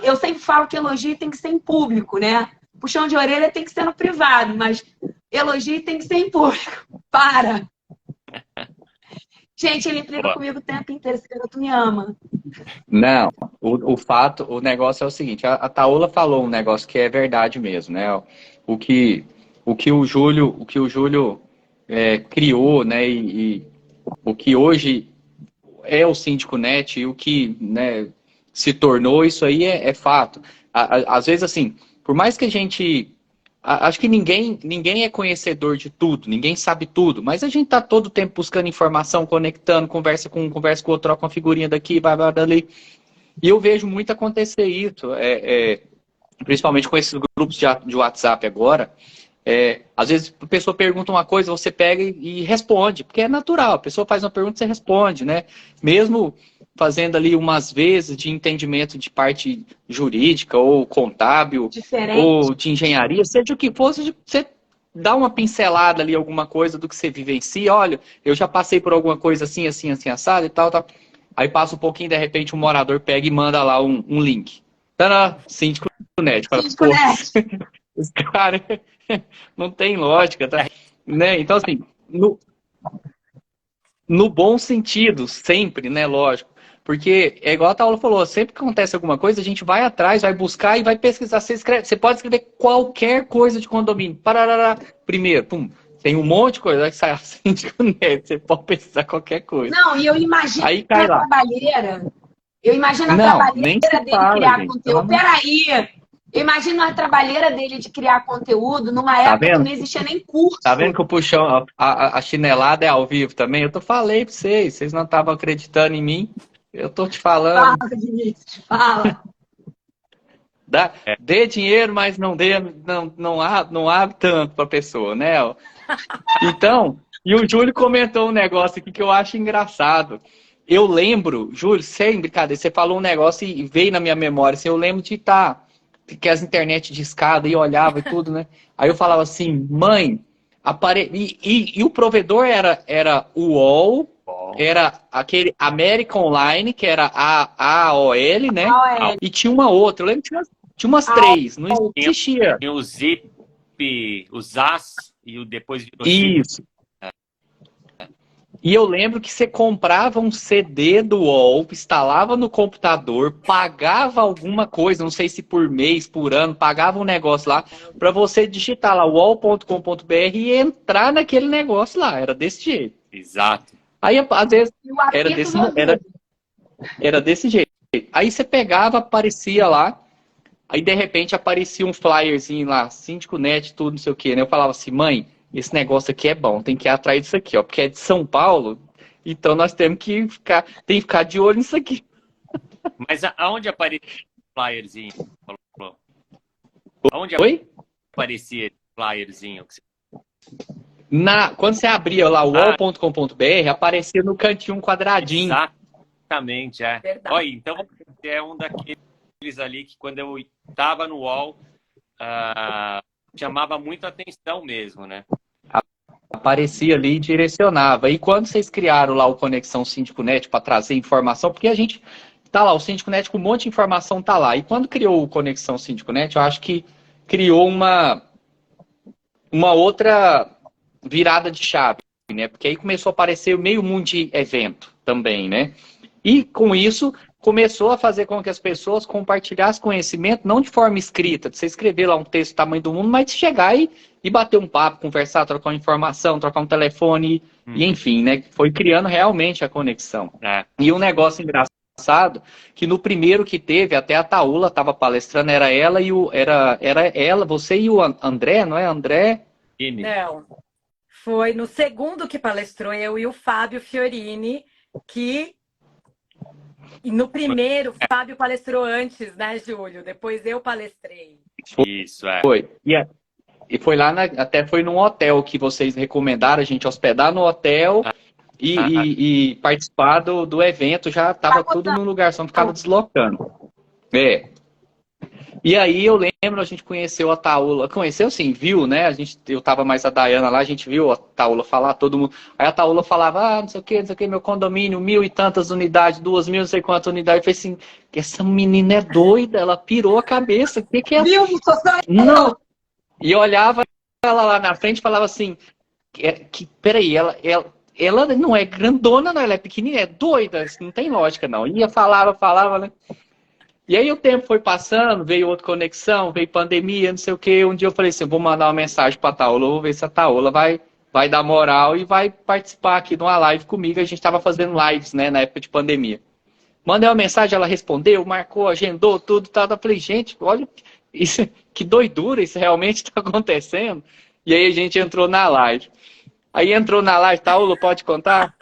Eu sempre falo que elogio tem que ser em público, né? Puxão de orelha tem que ser no privado, mas elogio tem que ser em público. Para! Gente, ele implica comigo o tempo inteiro. Esse garoto me ama. Não, o negócio é o seguinte, a Taola falou um negócio que é verdade mesmo, né? O que o Júlio criou, né? E o que hoje é o Síndico Net e o que, né, se tornou, isso aí é fato. Às vezes, assim, por mais que a gente... Acho que ninguém é conhecedor de tudo, ninguém sabe tudo, mas a gente tá todo o tempo buscando informação, conectando, conversa com o outro, troca uma figurinha daqui, vai dali. E eu vejo muito acontecer isso, principalmente com esses grupos de WhatsApp agora. Às vezes a pessoa pergunta uma coisa, você pega e responde, porque é natural, a pessoa faz uma pergunta e você responde, né? Mesmo fazendo ali umas vezes de entendimento de parte jurídica ou contábil, ou de engenharia, seja o que for, você dá uma pincelada ali, alguma coisa do que você vivencia. Olha, eu já passei por alguma coisa assim, assim, assim, assado e tal, tal. Aí passa um pouquinho, de repente um morador pega e manda lá um link. Tadá, Síndico Net. Fala, pô, esse cara não tem lógica, tá? Né? Então, assim, no bom sentido, sempre, né? Lógico. Porque, é igual a Taola falou, sempre que acontece alguma coisa, a gente vai atrás, vai buscar e vai pesquisar. Você pode escrever qualquer coisa de condomínio. Parará, primeiro, pum, tem um monte de coisa que sai assim de Net. Você pode pesquisar qualquer coisa. Não, e eu imagino aí cai lá. Trabalheira. Eu imagino a Não, trabalheira dele fala, criar gente, conteúdo. Peraí! Eu imagino a trabalheira dele de criar conteúdo numa época que não existia nem curso. Tá vendo que o puxão, a chinelada é ao vivo também? Eu falei pra vocês não estavam acreditando em mim. Eu tô te falando. Fala, Vinícius, fala. Dê dinheiro, mas não abre tanto pra pessoa, né? Então, e o Júlio comentou um negócio aqui que eu acho engraçado. Eu lembro, Júlio, sem brincadeira, você falou um negócio e veio na minha memória. Assim, eu lembro de que as internet de escada e olhava e tudo, né? Aí eu falava assim, mãe, e o provedor era o UOL, era aquele América Online, que era a AOL, né? AOL. E tinha uma outra, eu lembro que tinha umas três, não existia. Tinha o Zip, o ZAS e depois virou Isso. E eu lembro que você comprava um CD do UOL, instalava no computador, pagava alguma coisa, não sei se por mês, por ano, pagava um negócio lá, para você digitar lá uol.com.br e entrar naquele negócio lá. Era desse jeito. Exato. Aí, às vezes, era desse jeito. Aí você pegava, aparecia lá, aí de repente aparecia um flyerzinho lá, Síndico Net, tudo, não sei o quê, né? Eu falava assim, mãe, esse negócio aqui é bom, tem que ir atrás disso aqui, ó, porque é de São Paulo, então nós temos que ficar de olho nisso aqui. Mas aonde aparecia o flyerzinho? Aonde aparecia o flyerzinho? Quando você abria lá o uol.com.br, aparecia no cantinho um quadradinho. Exatamente, é. Verdade. Olha, então é um daqueles ali que quando eu estava no UOL, chamava muito atenção mesmo, né? Aparecia ali e direcionava. E quando vocês criaram lá o Conexão Síndico.net para trazer informação, porque a gente tá lá, o Síndico.net com um monte de informação tá lá. E quando criou o Conexão Síndico.net, eu acho que criou uma outra virada de chave, né? Porque aí começou a aparecer meio mundo de evento também, né? E com isso começou a fazer com que as pessoas compartilhassem conhecimento, não de forma escrita, de você escrever lá um texto do tamanho do mundo, mas de chegar e bater um papo, conversar, trocar uma informação, trocar um telefone, e enfim, né? Foi criando realmente a conexão. E um negócio engraçado, que no primeiro que teve, até a Taula estava palestrando, era ela, você e o André, não é? André? Não. Foi no segundo que palestrou, eu e o Fábio Fiorini, que... E no primeiro, o Fábio palestrou antes, né, Júlio? Depois eu palestrei. Isso, é. Foi. E foi lá, até foi num hotel que vocês recomendaram a gente hospedar no hotel e participar do evento. Já estava tudo num lugar, só não ficava deslocando. E aí eu lembro, a gente conheceu a Taula, conheceu sim, viu, né? Eu tava mais a Dayana lá, a gente viu a Taula falar, todo mundo. Aí a Taula falava, não sei o que, meu condomínio, 1000 e tantas unidades, 2000, não sei quantas unidades. Eu falei assim, essa menina é doida, ela pirou a cabeça. O que é? Viu? Não! E eu olhava ela lá na frente e falava assim, peraí, ela não é grandona, não, ela é pequenininha, é doida, isso não tem lógica não. Falava, né? E aí o tempo foi passando, veio outra conexão, veio pandemia, não sei o quê. Um dia eu falei assim, vou mandar uma mensagem para a Taula, vou ver se a Taula vai dar moral e vai participar aqui de uma live comigo. A gente estava fazendo lives, né, na época de pandemia. Mandei uma mensagem, ela respondeu, marcou, agendou, tudo, tal. Eu falei, gente, olha, isso, que doidura, isso realmente está acontecendo. E aí a gente entrou na live. Aí entrou na live, Taula, pode contar?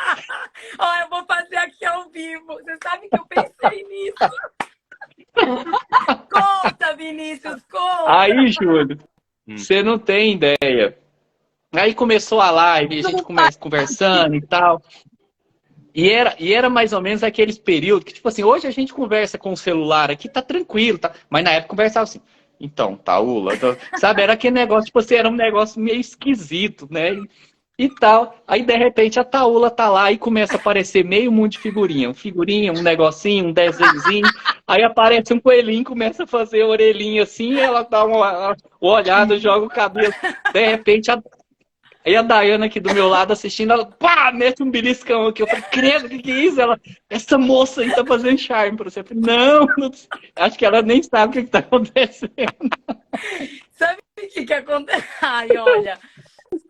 Ó, eu vou fazer aqui ao vivo. Você sabe que eu pensei nisso. Conta, Vinícius, conta! Aí, Júlio, você não tem ideia. Aí começou a live, a gente conversando e tal. E era mais ou menos aqueles períodos que, tipo assim, hoje a gente conversa com o celular aqui, tá tranquilo, tá? Mas na época conversava assim, então, Taula, sabe? Era aquele negócio, tipo assim, era um negócio meio esquisito, né? E tal. Aí, de repente, a Taula tá lá e começa a aparecer meio mundo de figurinha. Um negocinho, um desenhozinho. Aí aparece um coelhinho, começa a fazer orelhinha assim, ela dá uma olhada, joga o cabelo. De repente, aí a Dayana aqui do meu lado assistindo, ela pá, mete um beliscão aqui. Eu falei, credo, o que é isso? Essa moça aí tá fazendo charme pra você. Eu falei, não, acho que ela nem sabe o que tá acontecendo. Sabe o que acontece? Ai, olha...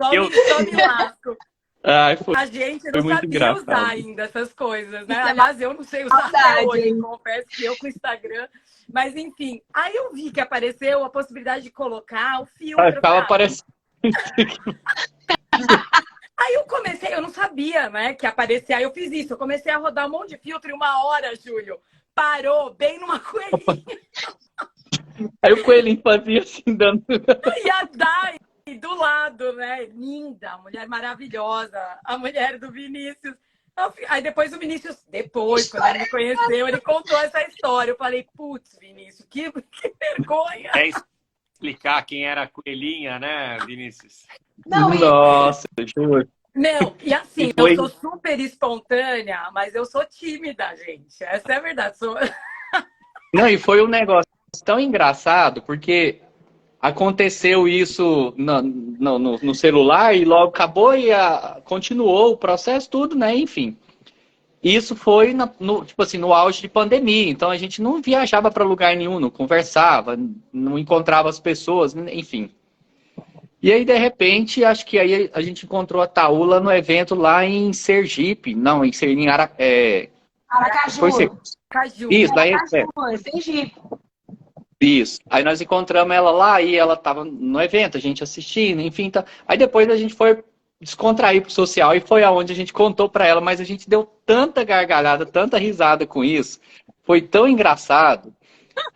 Só me lasco. A gente não sabia engraçado. usar ainda essas coisas, né? Aliás, eu não sei usar até hoje, confesso que eu com o Instagram. Mas, enfim, aí eu vi que apareceu a possibilidade de colocar o filtro. Tava aparecendo. Aí eu comecei, eu não sabia, né, que aparecia. Aí eu fiz isso, eu comecei a rodar um monte de filtro em 1 hora, Júlio. Parou bem numa coelhinha. Aí o coelhinho fazia assim, dando... E a Dai do lado, né? Linda, mulher maravilhosa, a mulher do Vinícius. Aí depois o Vinícius, quando ele me conheceu, ele contou essa história. Eu falei, putz, Vinícius, que vergonha. É explicar quem era a coelhinha, né, Vinícius? Não, Nossa, juro. Não, e assim, eu sou super espontânea, mas eu sou tímida, gente. Essa é a verdade. Não, e foi um negócio tão engraçado, porque aconteceu isso no celular e logo acabou e continuou o processo, tudo, né? Enfim. Isso foi tipo assim, no auge de pandemia. Então a gente não viajava para lugar nenhum, não conversava, não encontrava as pessoas, enfim. E aí, de repente, acho que aí a gente encontrou a Taula no evento lá em Sergipe. Não, em Aracaju. Caju. Isso, daí Sergipe. Isso. Aí nós encontramos ela lá e ela estava no evento, a gente assistindo, enfim. Tá. Aí depois a gente foi descontrair pro social e foi aonde a gente contou para ela, mas a gente deu tanta gargalhada, tanta risada com isso. Foi tão engraçado.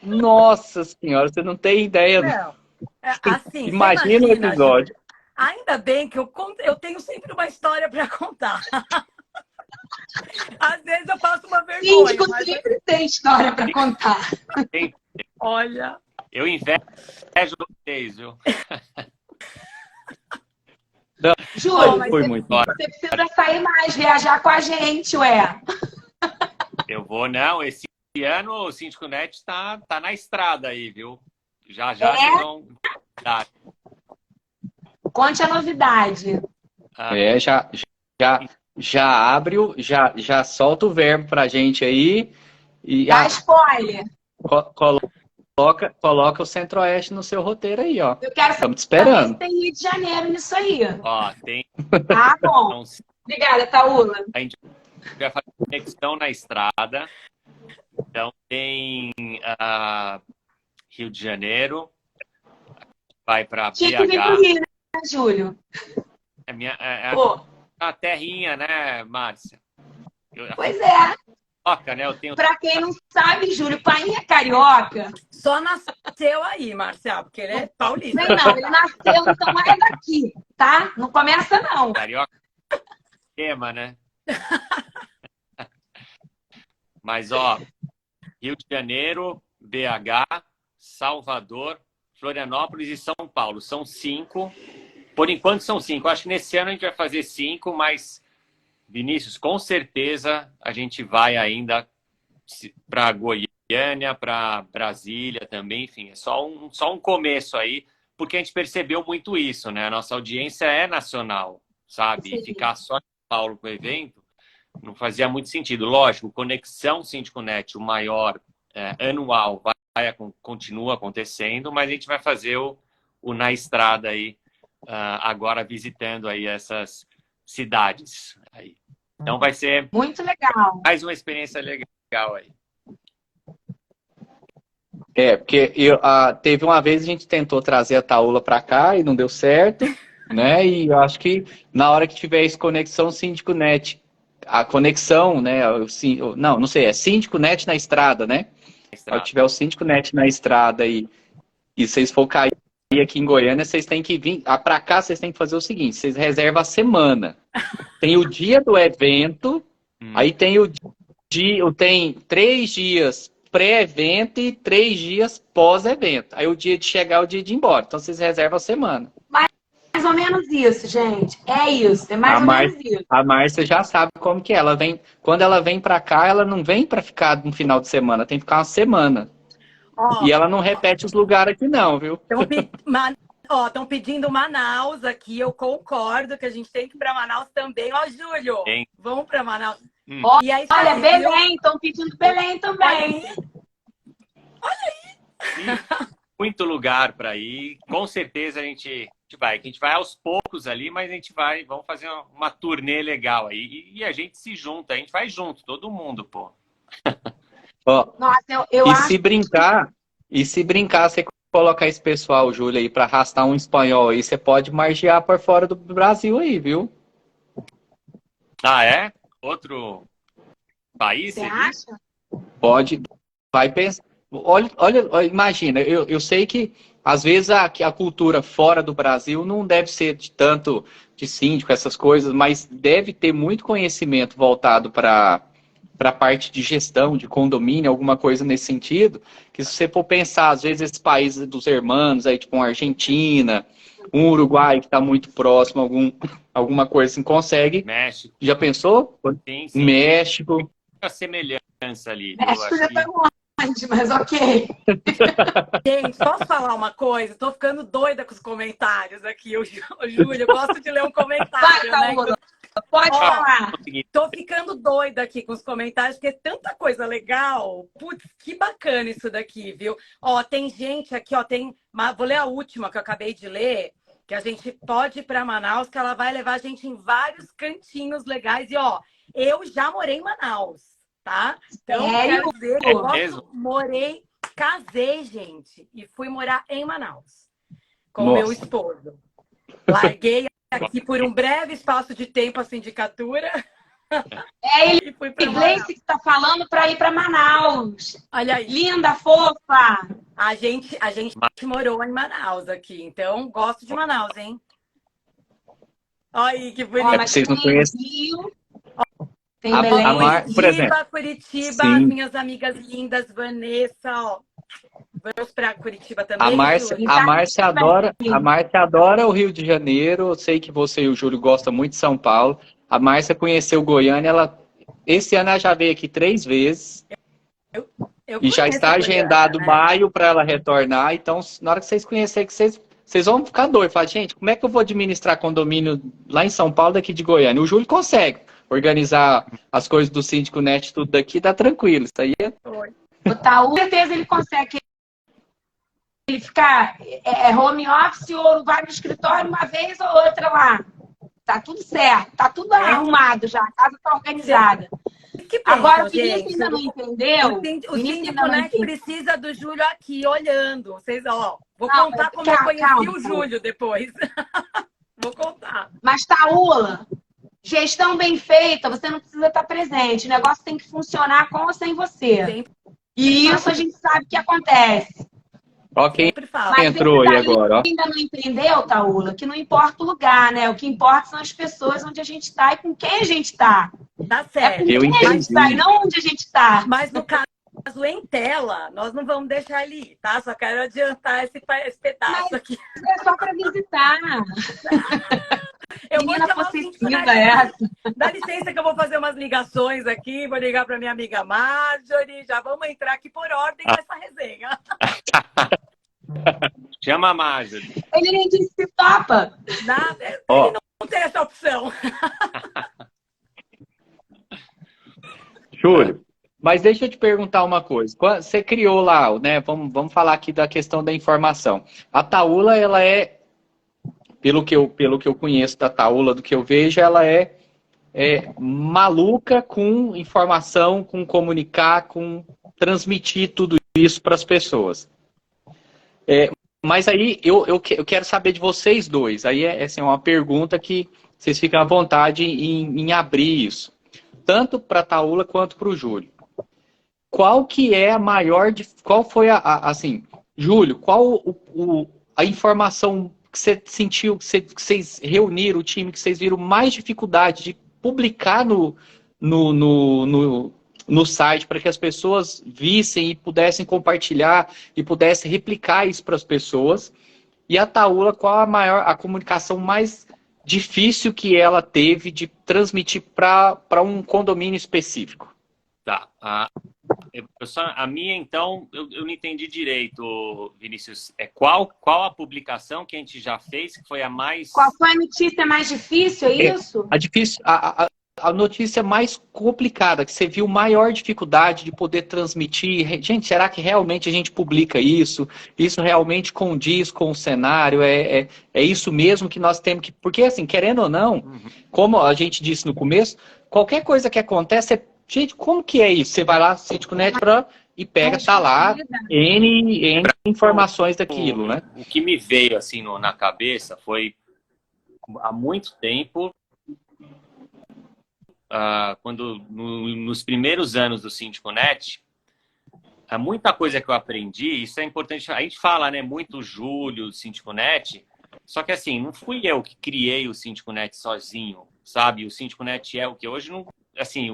Nossa senhora, você não tem ideia. Não. Assim, Imagina o episódio. Ainda bem que eu tenho sempre uma história para contar. Às vezes eu faço uma vergonha. Síndico sempre tem história para contar. Olha. Eu invejo vocês, viu? Júlio, Foi muito. você precisa sair mais, viajar com a gente, ué. Eu vou, não. Esse ano o Síndico Net tá na estrada aí, viu? Já vocês vão dar. Conte a novidade. Já abre, já solta o verbo pra gente aí. E Dá spoiler. coloca o Centro-Oeste no seu roteiro aí, ó. Eu quero Estamos te saber esperando. se tem Rio de Janeiro nisso aí. Ó, tem. Tá bom. Obrigada, Taula. A gente vai fazer conexão na estrada. Então tem Rio de Janeiro, vai para Tinha que vir pro BH. Rio, né, Júlio? É a terrinha, né, Márcia? Pois é. Carioca, né? Eu tenho. Pra quem não sabe, Júlio, pai é carioca. Só nasceu aí, Marcelo, porque ele é paulista. Não, ele nasceu, então é daqui, tá? Não começa, não. Carioca tema, né? Mas, ó, Rio de Janeiro, BH, Salvador, Florianópolis e São Paulo. São 5. Por enquanto são 5. Acho que nesse ano a gente vai fazer 5, mas, Vinícius, com certeza a gente vai ainda para Goiânia, para Brasília também. Enfim, é só um começo aí, porque a gente percebeu muito isso, né? A nossa audiência é nacional, sabe? Sim. E ficar só em São Paulo com o evento não fazia muito sentido. Lógico, Conexão Síndico Net, o maior anual, continua acontecendo, mas a gente vai fazer o Na Estrada aí, agora visitando aí essas cidades. Aí. Então vai ser muito legal. Mais uma experiência legal aí. Porque teve uma vez a gente tentou trazer a Taula para cá e não deu certo, né? E eu acho que na hora que tiver esse Conexão Síndico Net, a conexão, né? Não sei, é Síndico Net na estrada, né? Quando tiver o Síndico Net na estrada e vocês for cair aqui em Goiânia, vocês têm que vir. Para cá, vocês têm que fazer o seguinte: vocês reservam a semana. Tem o dia do evento, aí tem tem 3 dias pré-evento e 3 dias pós-evento. Aí o dia de chegar é o dia de ir embora. Então vocês reservam a semana. Mais ou menos isso, gente. É isso, é mais ou menos isso. A Márcia já sabe como que é. Quando ela vem pra cá, ela não vem pra ficar no final de semana, tem que ficar uma semana. E ela não repete os lugares aqui não, viu? Estão pedindo Manaus aqui, eu concordo que a gente tem que ir pra Manaus também. Ó, Júlio, vamos pra Manaus. E aí, olha, Belém, estão pedindo Belém também. Olha aí. Muito lugar para ir. Com certeza a gente vai aos poucos ali, mas vamos fazer uma turnê legal aí. E a gente se junta, a gente vai junto, todo mundo, pô. Nossa, eu acho... se brincar, você colocar esse pessoal, Júlia, aí, para arrastar um espanhol aí, você pode margear por fora do Brasil aí, viu? Ah, é? Outro país? Você acha? Pode. Vai pensar. Olha, imagina, eu sei que às vezes a cultura fora do Brasil não deve ser de tanto de síndico, essas coisas, mas deve ter muito conhecimento voltado para a parte de gestão, de condomínio, alguma coisa nesse sentido, que se você for pensar, às vezes esses países dos irmãos, aí, tipo uma Argentina, um Uruguai que está muito próximo, alguma coisa assim, consegue. México. Já pensou? Sim. México. A semelhança ali. México já tá longe, mas ok. Gente, posso falar uma coisa? Tô ficando doida com os comentários aqui. O Júlio, eu gosto de ler um comentário, vai, né? Pode falar. Tô ficando doida aqui com os comentários, porque é tanta coisa legal. Putz, que bacana isso daqui, viu? Ó, tem gente aqui, ó, vou ler a última que eu acabei de ler, que a gente pode ir para Manaus, que ela vai levar a gente em vários cantinhos legais. E, ó, eu já morei em Manaus, tá? Então, quero dizer que eu casei, gente, e fui morar em Manaus com meu esposo. Larguei aqui por um breve espaço de tempo a sindicatura. É a Gleice que está falando para ir para Manaus. Olha aí. Linda, fofa. A gente morou em Manaus aqui, então gosto de Manaus, hein? Olha aí, que Ó, bonito. mas Vocês não tem conhecem? Rio, tem A Belém. Por exemplo, Curitiba, as sim. minhas amigas lindas, Vanessa, ó. Vamos para Curitiba também, Júlio? A Márcia adora o Rio de Janeiro. Eu sei que você e o Júlio gostam muito de São Paulo. A Márcia conheceu Goiânia. Esse ano ela já veio aqui 3 vezes. Eu E já conheço está Goiânia, agendado né? maio para ela retornar. Então, na hora que vocês conhecerem, que vocês vão ficar doidos. Falar, gente, como é que eu vou administrar condomínio lá em São Paulo, daqui de Goiânia? O Júlio consegue organizar as coisas do Síndico Net, tudo daqui, dá tranquilo. Isso aí é... O Taú, com certeza ele consegue. Ele ficar home office ou vai no escritório uma vez ou outra lá. Tá tudo certo, tá tudo arrumado já, a casa tá organizada. Que Agora, pensam, o Vinícius gente? ainda não entendeu. O Síndico Net precisa do Júlio aqui, olhando. Vocês, ó, vou Calma, contar como eu conheci calma. o Júlio depois. Vou contar. Mas, Taúla, gestão bem feita, você não precisa estar presente. O negócio tem que funcionar com ou sem você. Sempre E isso a gente sabe que acontece. Ó, quem falo. Mas entrou aí agora, ó. ainda não entendeu, Taúla, que não importa o lugar, né? O que importa são as pessoas onde a gente está e com quem a gente está. Tá É com certo. Eu quem a gente entendi. está e não onde a gente está. Mas no caso em tela, nós não vamos deixar ele ir, tá? Só quero adiantar esse pedaço aqui. É só para visitar. Eu vou Menina chamar o Síndico possessiva Net. essa. Dá licença que eu vou fazer umas ligações aqui. Vou ligar para minha amiga Marjorie. Já vamos entrar aqui por ordem nessa resenha. Chama a Marjorie. Ele nem disse se topa. Ó. Ele não tem essa opção. Júlio, mas deixa eu te perguntar uma coisa. Você criou lá, né? Vamos falar aqui da questão da informação. A Taúla, ela é, pelo que eu conheço da Taúla, do que eu vejo, ela é maluca com informação, com comunicar, com transmitir tudo isso para as pessoas. Mas aí eu quero saber de vocês dois. Aí é assim, uma pergunta que vocês ficam à vontade em abrir isso. Tanto para a Taúla quanto para o Júlio. Qual que é a maior... Qual foi assim... Júlio, qual a informação que você sentiu, que vocês reuniram, o time, que vocês viram mais dificuldade de publicar no site para que as pessoas vissem e pudessem compartilhar e pudessem replicar isso para as pessoas? E a Taúla, qual a comunicação mais difícil que ela teve de transmitir para um condomínio específico? Tá. A minha, então, eu não entendi direito, Vinícius. Qual a publicação que a gente já fez que foi a mais... Qual foi a notícia mais difícil, é isso? A notícia mais complicada, que você viu maior dificuldade de poder transmitir. Gente, será que realmente a gente publica isso? Isso realmente condiz com o cenário? É isso mesmo que nós temos que... Porque, assim, querendo ou não, como a gente disse no começo, qualquer coisa que acontece Gente, como que é isso? Você vai lá, Síndico Net e pega, tá lá, N informações daquilo, né? O que me veio, assim, na cabeça foi, há muito tempo, quando nos primeiros anos do Síndico Net, muita coisa que eu aprendi, isso é importante, a gente fala, né, muito Júlio, Síndico Net, só que assim, não fui eu que criei o Síndico Net sozinho, sabe? O Síndico Net é o que hoje não... Assim,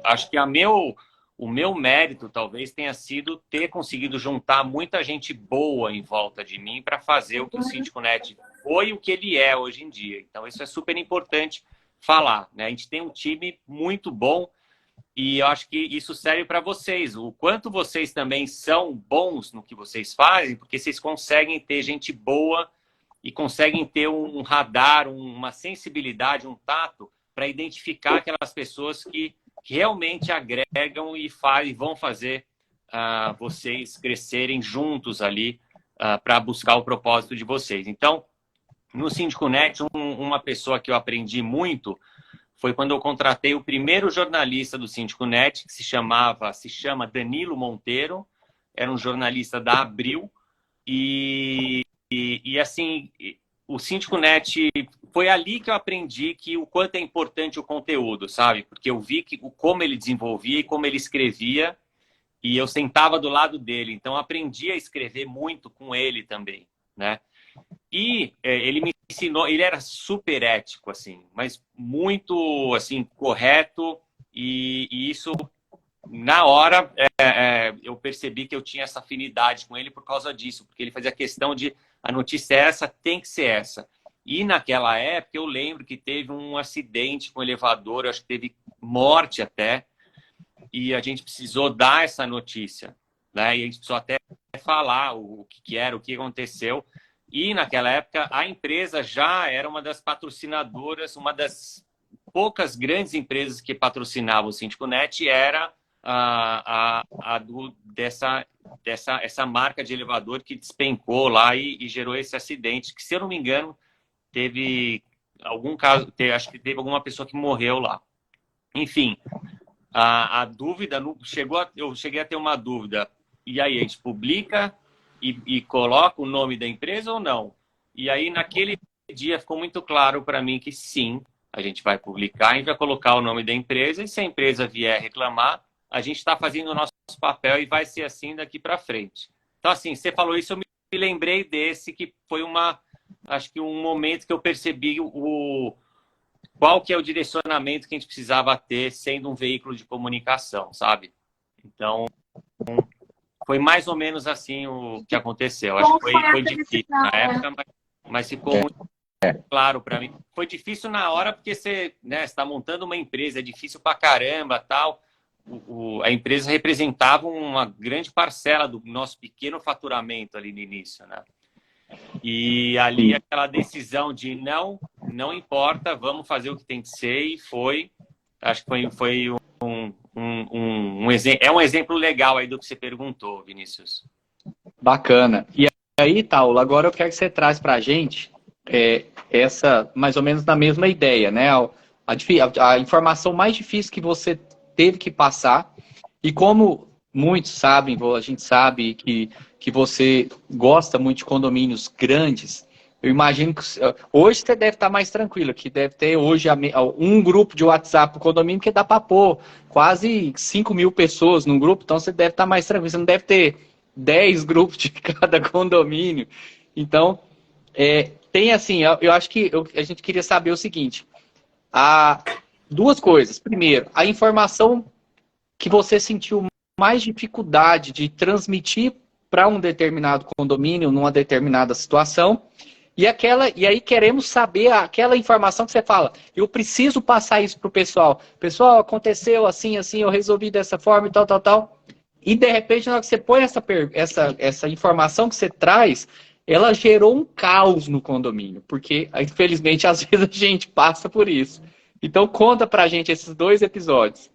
acho que o meu mérito talvez tenha sido ter conseguido juntar muita gente boa em volta de mim para fazer o que o Síndico Net foi o que ele é hoje em dia. Então, isso é super importante falar, né? A gente tem um time muito bom e eu acho que isso serve para vocês. O quanto vocês também são bons no que vocês fazem, porque vocês conseguem ter gente boa e conseguem ter um radar, uma sensibilidade, um tato para identificar aquelas pessoas que realmente agregam e vão fazer vocês crescerem juntos ali para buscar o propósito de vocês. Então, no Síndico Net, uma pessoa que eu aprendi muito foi quando eu contratei o primeiro jornalista do Síndico Net, que se chama Danilo Monteiro, era um jornalista da Abril, e assim, o Síndico Net, foi ali que eu aprendi o quanto é importante o conteúdo, sabe? Porque eu vi como ele desenvolvia e como ele escrevia, e eu sentava do lado dele. Então, eu aprendi a escrever muito com ele também, né? E ele me ensinou, ele era super ético, assim, mas muito, assim, correto, e isso, na hora, eu percebi que eu tinha essa afinidade com ele por causa disso, porque ele fazia questão de, a notícia é essa, tem que ser essa. E naquela época, eu lembro que teve um acidente com o elevador, acho que teve morte até, e a gente precisou dar essa notícia, né? E a gente precisou até falar o que era, o que aconteceu. E naquela época a empresa já era uma das patrocinadoras, uma das poucas grandes empresas que patrocinavam o Síndico Net era essa marca de elevador que despencou lá e gerou esse acidente, que, se eu não me engano, teve algum caso, acho que teve alguma pessoa que morreu lá. Enfim, a dúvida, eu cheguei a ter uma dúvida. E aí, a gente publica e coloca o nome da empresa ou não? E aí, naquele dia, ficou muito claro para mim que sim, a gente vai publicar, a gente vai colocar o nome da empresa, e se a empresa vier reclamar, a gente está fazendo o nosso papel e vai ser assim daqui para frente. Então, assim, você falou isso, eu me lembrei desse, que foi acho que um momento que eu percebi qual que é o direcionamento que a gente precisava ter sendo um veículo de comunicação, sabe? Então, foi mais ou menos assim o que aconteceu. Acho que foi difícil na época, mas ficou muito claro para mim. Foi difícil na hora porque você está montando uma empresa, é difícil pra caramba, tal. A empresa representava uma grande parcela do nosso pequeno faturamento ali no início, né? E ali aquela decisão de não importa, vamos fazer o que tem que ser, e acho que foi é um exemplo legal aí do que você perguntou, Vinícius. Bacana. E aí, Taula, agora eu quero que você traz para a gente essa, mais ou menos na mesma ideia, né? A informação mais difícil que você teve que passar, e como muitos sabem, a gente sabe que você gosta muito de condomínios grandes. Eu imagino que hoje você deve estar mais tranquilo, que deve ter hoje um grupo de WhatsApp pro condomínio que dá para pôr quase 5.000 pessoas num grupo, então você deve estar mais tranquilo. Você não deve ter 10 grupos de cada condomínio. Então, tem assim, eu acho que a gente queria saber o seguinte, duas coisas. Primeiro, a informação que você sentiu mais dificuldade de transmitir para um determinado condomínio, numa determinada situação, e aí queremos saber aquela informação que você fala, eu preciso passar isso para o pessoal. Pessoal, aconteceu assim, eu resolvi dessa forma e tal. E de repente, na hora que você põe essa informação que você traz, ela gerou um caos no condomínio, porque infelizmente às vezes a gente passa por isso. Então conta pra gente esses 2 episódios.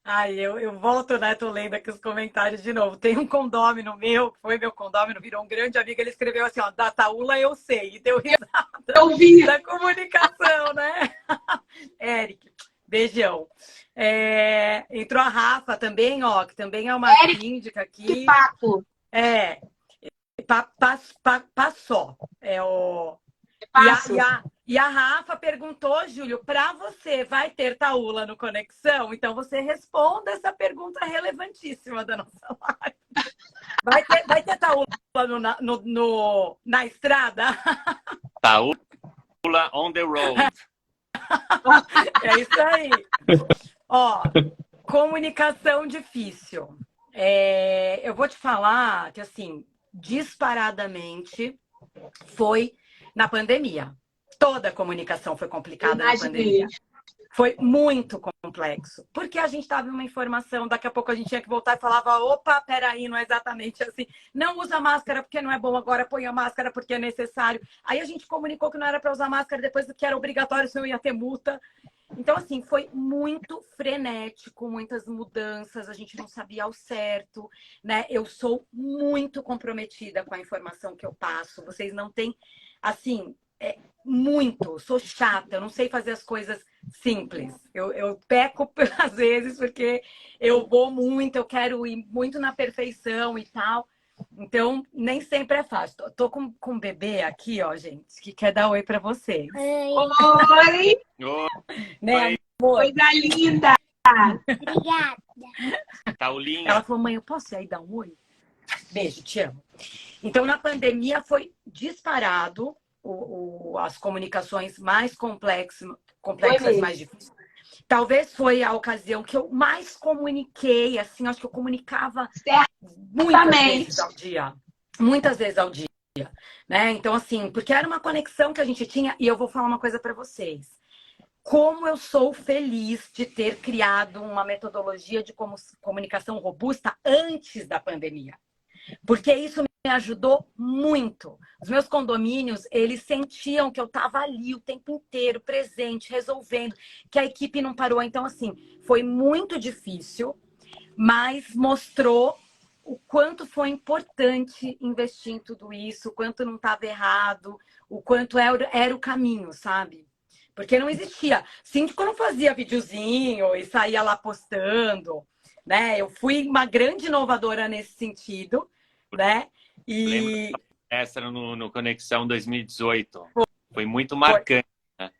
Ai, eu volto, né? Tô lendo aqui os comentários de novo. Tem um condômino meu, foi meu condômino, virou um grande amigo. Ele escreveu assim, ó, da Taula eu sei. E deu risada. Eu vi. Da comunicação, né? Eric, beijão. Entrou a Rafa também, ó, que também é uma síndica aqui. Que papo. Passou. E a Rafa perguntou, Júlio, para você, vai ter Taula no Conexão? Então você responda essa pergunta relevantíssima da nossa live. Vai ter Taula na estrada? Taula on the road. É isso aí. Ó, comunicação difícil. Eu vou te falar que, assim, disparadamente foi na pandemia. Toda a comunicação foi complicada na pandemia. Foi muito complexo. Porque a gente estava em uma informação, daqui a pouco a gente tinha que voltar e falava, opa, peraí, não é exatamente assim. Não usa máscara porque não é bom agora, põe a máscara porque é necessário. Aí a gente comunicou que não era para usar máscara depois do que era obrigatório, senão ia ter multa. Então, assim, foi muito frenético, muitas mudanças, a gente não sabia ao certo, né? Eu sou muito comprometida com a informação que eu passo. Vocês não têm, assim... sou chata, eu não sei fazer as coisas simples. Eu peco às vezes porque eu vou muito, eu quero ir muito na perfeição e tal. Então, nem sempre é fácil. Tô com um bebê aqui, ó, gente, que quer dar oi pra vocês. Oi! Né, amor? Coisa linda! Obrigada. Taulinha. Ela falou, mãe, eu posso ir aí dar um oi? Beijo, te amo. Então, na pandemia foi disparado as comunicações mais Foi complexas, mesmo. mais difíceis. Talvez foi a ocasião que eu mais comuniquei, assim, acho que eu comunicava muitas Certamente. vezes ao dia. Muitas vezes ao dia, né? Então, assim, porque era uma conexão que a gente tinha, e eu vou falar uma coisa para vocês. Como eu sou feliz de ter criado uma metodologia de comunicação robusta antes da pandemia. Porque isso me ajudou muito. Os meus condomínios, eles sentiam que eu estava ali o tempo inteiro, presente, resolvendo, que a equipe não parou. Então, assim, foi muito difícil, mas mostrou o quanto foi importante investir em tudo isso, o quanto não estava errado, o quanto era o caminho, sabe? Porque não existia. Síndico não fazia videozinho e saía lá postando, né? Eu fui uma grande inovadora nesse sentido, né? Lembro E essa no Conexão 2018. Foi muito marcante. Né?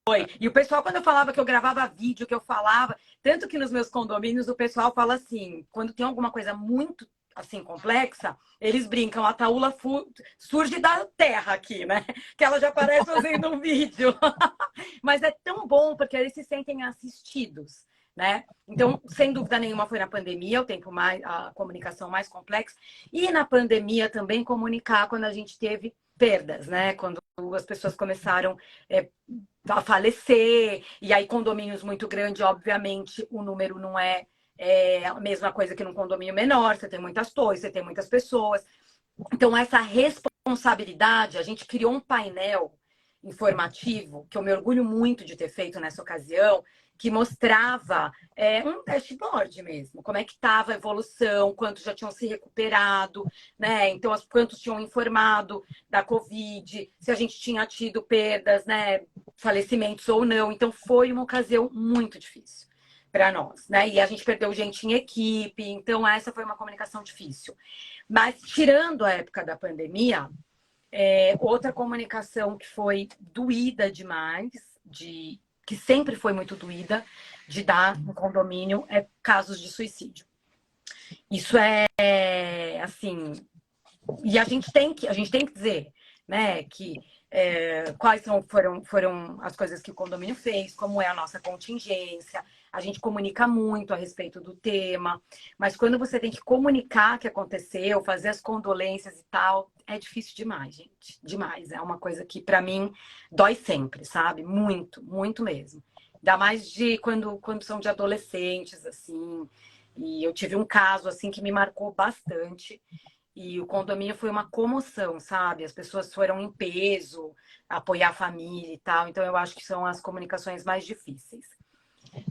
foi. E o pessoal, quando eu falava que eu gravava vídeo, que eu falava, tanto que nos meus condomínios o pessoal fala assim, quando tem alguma coisa muito assim complexa, eles brincam, a Taula surge da terra aqui, né? Que ela já aparece fazendo um vídeo. Mas é tão bom porque eles se sentem assistidos, né? Então, sem dúvida nenhuma, foi na pandemia o tempo mais, a comunicação mais complexa. E na pandemia também comunicar quando a gente teve perdas, né? Quando as pessoas começaram a falecer, e aí condomínios muito grandes, obviamente, o número não é a mesma coisa que num condomínio menor, você tem muitas torres, você tem muitas pessoas. Então, essa responsabilidade, a gente criou um painel informativo, que eu me orgulho muito de ter feito nessa ocasião, que mostrava um dashboard mesmo, como é que estava a evolução, quantos já tinham se recuperado, né? Então, quantos tinham informado da Covid, se a gente tinha tido perdas, né? Falecimentos ou não. Então, foi uma ocasião muito difícil para nós, né? E a gente perdeu gente em equipe, então essa foi uma comunicação difícil. Mas, tirando a época da pandemia, outra comunicação que foi doída demais, que sempre foi muito doída, de dar no condomínio, é casos de suicídio. Isso assim, e a gente tem que dizer, né, que quais foram as coisas que o condomínio fez, como é a nossa contingência. A gente comunica muito a respeito do tema, mas quando você tem que comunicar o que aconteceu, fazer as condolências e tal, é difícil demais, gente. Demais. É uma coisa que, para mim, dói sempre, sabe? Muito, muito mesmo. Ainda mais de quando são de adolescentes, assim. E eu tive um caso, assim, que me marcou bastante. E o condomínio foi uma comoção, sabe? As pessoas foram em peso, apoiar a família e tal. Então, eu acho que são as comunicações mais difíceis.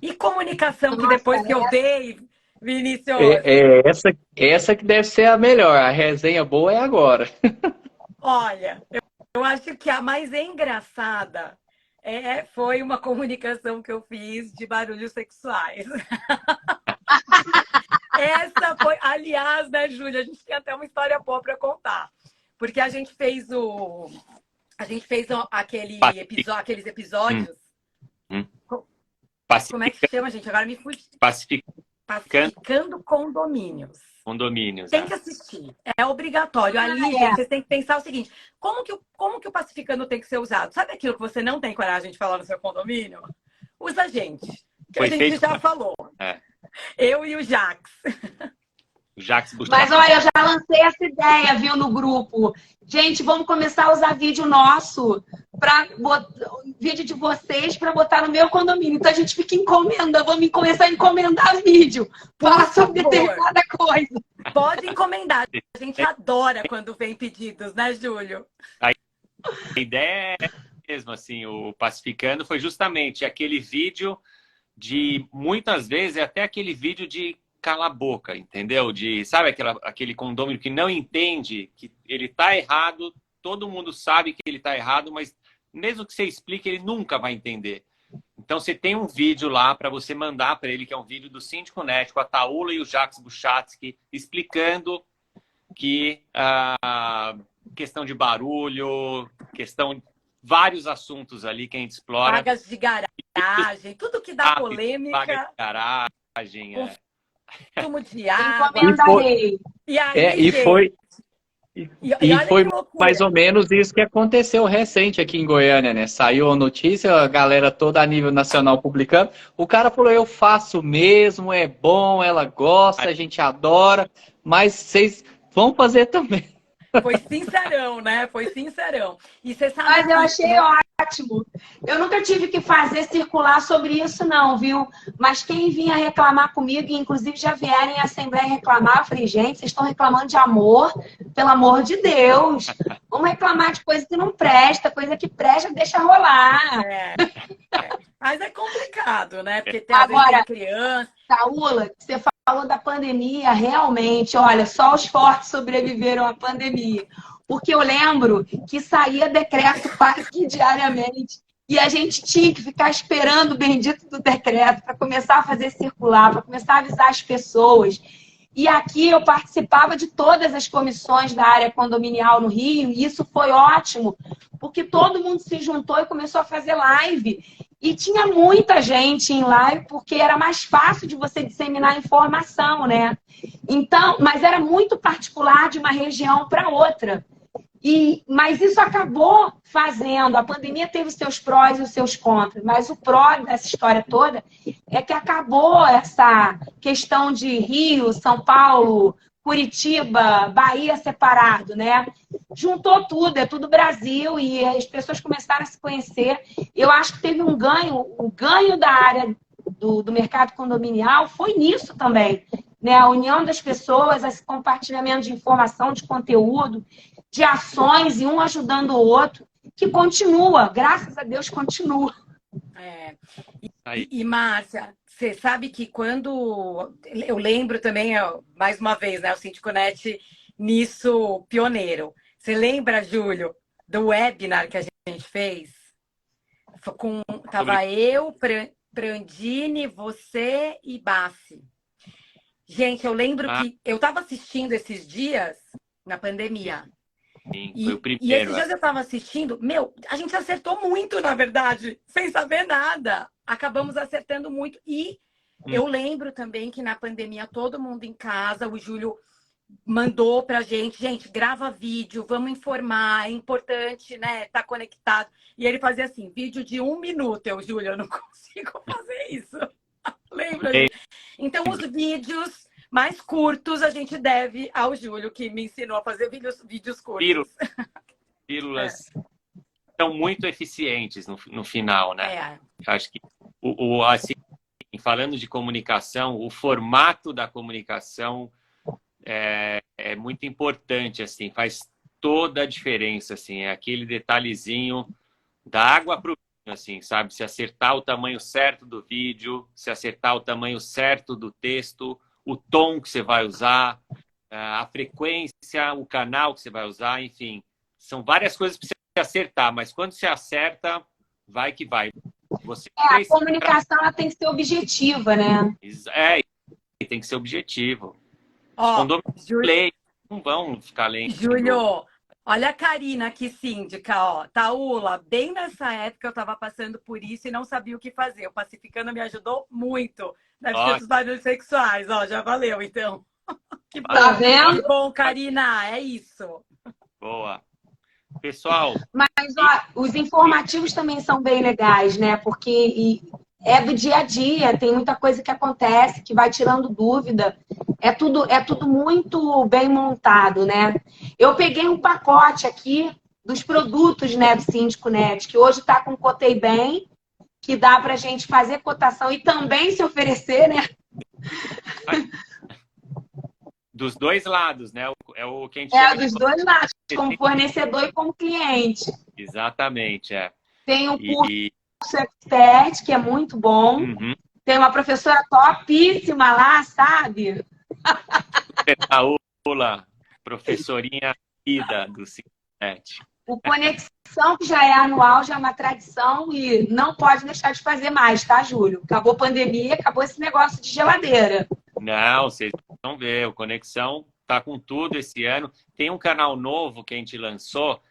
E comunicação que depois que eu dei, Vinícius? Essa que deve ser a melhor. A resenha boa é agora. Olha, eu acho que a mais engraçada foi uma comunicação que eu fiz de barulhos sexuais. Essa foi, aliás, né, Júlia? A gente tem até uma história boa para contar. Porque a gente fez aqueles episódios. Como é que chama, gente? Agora me fugi. Pacificando condomínios. Condomínios. Tem que assistir. É obrigatório. Ali, gente, vocês têm que pensar o seguinte: como que o pacificando tem que ser usado? Sabe aquilo que você não tem coragem de falar no seu condomínio? Usa a gente. Que a gente já falou. Eu e o Jax. Mas olha, eu já lancei essa ideia, viu, no grupo. Gente, vamos começar a usar vídeo nosso, vídeo de vocês para botar no meu condomínio. Então a gente fica encomenda, vamos começar a encomendar vídeo. Faça determinada coisa. Pode encomendar. A gente adora quando vem pedidos, né, Júlio? A ideia é mesmo, assim, o Pacificando foi justamente aquele vídeo de, muitas vezes, até aquele vídeo de cala a boca, entendeu? Sabe aquele condômino que não entende que ele tá errado, todo mundo sabe que ele tá errado, mas mesmo que você explique, ele nunca vai entender. Então, você tem um vídeo lá para você mandar para ele, que é um vídeo do Síndico Net, com a Taula e o Jax Buchatsky, explicando que questão de barulho, vários assuntos ali que a gente explora. Vagas de garagem, tudo que dá polêmica. Vaga de garagem, consumo de água. Encomendarei. E aí, E E olha foi que loucura. mais ou menos isso que aconteceu recente aqui em Goiânia, né? Saiu a notícia, a galera toda a nível nacional publicando. O cara falou, eu faço mesmo, é bom, ela gosta, a gente adora, mas vocês vão fazer também. Foi sincerão, né? Foi sincerão. E você sabe Mas eu que achei ótimo. Eu nunca tive que fazer circular sobre isso, não, viu? Mas quem vinha reclamar comigo, e inclusive já vieram em assembleia reclamar, eu falei, gente, vocês estão reclamando de amor, pelo amor de Deus. Vamos reclamar de coisa que não presta, coisa que presta, deixa rolar. Mas é complicado, né? Porque às vezes Agora, tem criança. Saúla, você falou da pandemia, realmente, olha, só os fortes sobreviveram à pandemia. Porque eu lembro que saía decreto quase que diariamente. E a gente tinha que ficar esperando o bendito do decreto para começar a fazer circular, para começar a avisar as pessoas. E aqui eu participava de todas as comissões da área condominial no Rio, e isso foi ótimo, porque todo mundo se juntou e começou a fazer live. E tinha muita gente em live, porque era mais fácil de você disseminar informação, né? Então, mas era muito particular de uma região para outra. Mas isso acabou fazendo. A pandemia teve os seus prós e os seus contras, mas o pró dessa história toda é que acabou essa questão de Rio, São Paulo, Curitiba, Bahia separado, né? Juntou tudo, é tudo Brasil e as pessoas começaram a se conhecer. Eu acho que teve um ganho, o ganho da área do mercado condominial foi nisso também, né? A união das pessoas, esse compartilhamento de informação, de conteúdo, de ações e um ajudando o outro, que continua, graças a Deus continua. E Márcia, você sabe que quando eu lembro também, mais uma vez, né, o Síndico.net nisso pioneiro. Você lembra, Júlio, do webinar que a gente fez? Tava eu, Prandini, você e Bassi. Gente, eu lembro que eu estava assistindo esses dias na pandemia. Sim, foi o primeiro. E esses dias eu estava assistindo, a gente acertou muito, na verdade, sem saber nada. Acabamos acertando muito. E eu lembro também que na pandemia, todo mundo em casa, o Júlio mandou pra gente, grava vídeo, vamos informar, é importante, né, tá conectado. E ele fazia assim, vídeo de 1 minuto. Júlio, eu não consigo fazer isso. Lembra, Júlio? Então, os vídeos mais curtos a gente deve ao Júlio, que me ensinou a fazer vídeos curtos. Pílulas são muito eficientes no final, né? Acho que, assim, falando de comunicação, o formato da comunicação é muito importante, assim, faz toda a diferença, assim, é aquele detalhezinho da água para o vinho, assim, sabe? Se acertar o tamanho certo do vídeo, se acertar o tamanho certo do texto, o tom que você vai usar, a frequência, o canal que você vai usar, enfim. São várias coisas para você acertar, mas quando você acerta, vai que vai. A comunicação ela tem que ser objetiva, né? Tem que ser objetivo. Ó, não vão ficar lendo. Júlio, olha a Karina aqui, síndica, ó. Taula, bem nessa época eu estava passando por isso e não sabia o que fazer. O Pacificando me ajudou muito. Deve ser dos barulhos sexuais, ó, já valeu, então. Que bom, tá vendo? Que bom, Karina, é isso. Boa. Pessoal... Mas, ó, os informativos também são bem legais, né? Porque é do dia a dia, tem muita coisa que acontece, que vai tirando dúvida. É tudo muito bem montado, né? Eu peguei um pacote aqui dos produtos, né, do Síndico.net, que hoje está com Cotei Bem, que dá para a gente fazer cotação e também se oferecer, né? Dos dois lados, né? É o que a gente chama dos dois lados, como fornecedor e como cliente. Exatamente, Tem um curso Expert, que é muito bom. Uhum. Tem uma professora topíssima lá, sabe? Paola, professorinha ida do Síndico.net. O Conexão, que já é anual, já é uma tradição e não pode deixar de fazer mais, tá, Júlio? Acabou a pandemia, acabou esse negócio de geladeira. Não, vocês vão ver, o Conexão tá com tudo esse ano. Tem um canal novo que a gente lançou.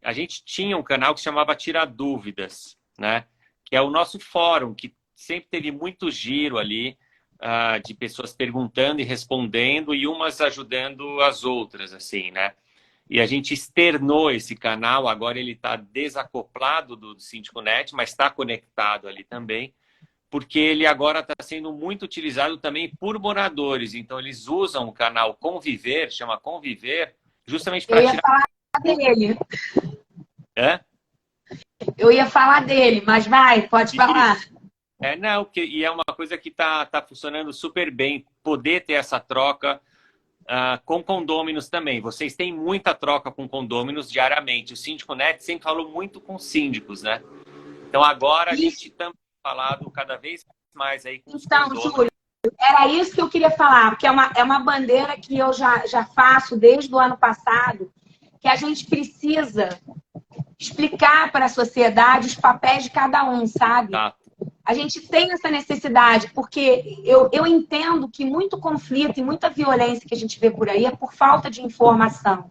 A gente tinha um canal que chamava Tira Dúvidas, né? Que é o nosso fórum, que sempre teve muito giro ali, de pessoas perguntando e respondendo e umas ajudando as outras, assim, né? e a gente externou esse canal, agora ele está desacoplado do SíndicoNet, mas está conectado ali também, porque ele agora está sendo muito utilizado também por moradores. Então, eles usam o canal Conviver, chama Conviver, justamente para Eu ia tirar... falar dele. Hã? Eu ia falar dele, mas vai, pode falar. Não, e é uma coisa que tá funcionando super bem, poder ter essa troca com condôminos também. Vocês têm muita troca com condôminos diariamente. O SíndicoNet sempre falou muito com síndicos, né? Então agora a gente também tem falado cada vez mais aí com os condôminos. Júlio, era isso que eu queria falar, porque é uma bandeira que eu já faço desde o ano passado, que a gente precisa explicar para a sociedade os papéis de cada um, sabe? Tá. A gente tem essa necessidade, porque eu entendo que muito conflito e muita violência que a gente vê por aí é por falta de informação.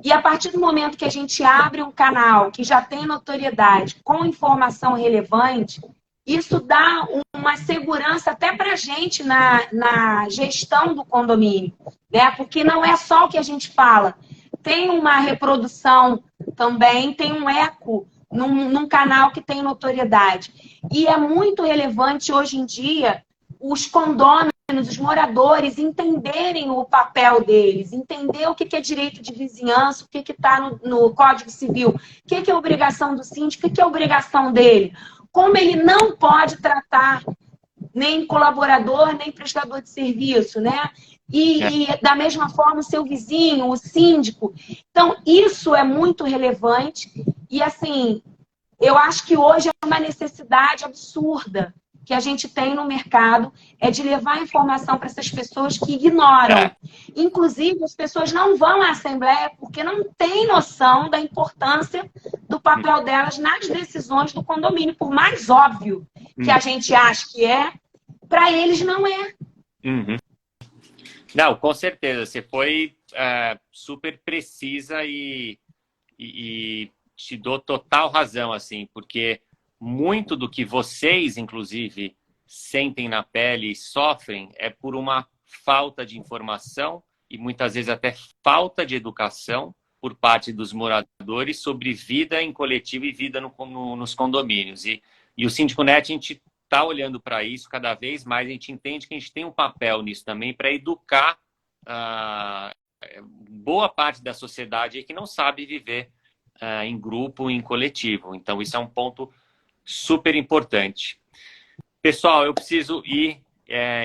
E a partir do momento que a gente abre um canal que já tem notoriedade, com informação relevante, isso dá uma segurança até para a gente na gestão do condomínio, né? Porque não é só o que a gente fala. Tem uma reprodução também, tem um eco num canal que tem notoriedade. E é muito relevante hoje em dia os condôminos, os moradores entenderem o papel deles, entender o que é direito de vizinhança, o que está no Código Civil, o que é obrigação do síndico, o que é obrigação dele, como ele não pode tratar nem colaborador, nem prestador de serviço, né? E da mesma forma o seu vizinho, o síndico. Então, isso é muito relevante e, assim, eu acho que hoje é uma necessidade absurda que a gente tem no mercado, é de levar informação para essas pessoas que ignoram. Inclusive, as pessoas não vão à Assembleia porque não têm noção da importância do papel delas nas decisões do condomínio, por mais óbvio que a gente acha que é, para eles não é. Uhum. Não, com certeza. Você foi super precisa e te dou total razão, assim, porque muito do que vocês, inclusive, sentem na pele e sofrem é por uma falta de informação e muitas vezes até falta de educação por parte dos moradores sobre vida em coletivo e vida nos condomínios. E o SíndicoNet, a gente está olhando para isso cada vez mais, a gente entende que a gente tem um papel nisso também para educar boa parte da sociedade que não sabe viver em grupo, em coletivo. Então, isso é um ponto super importante. Pessoal, eu preciso ir.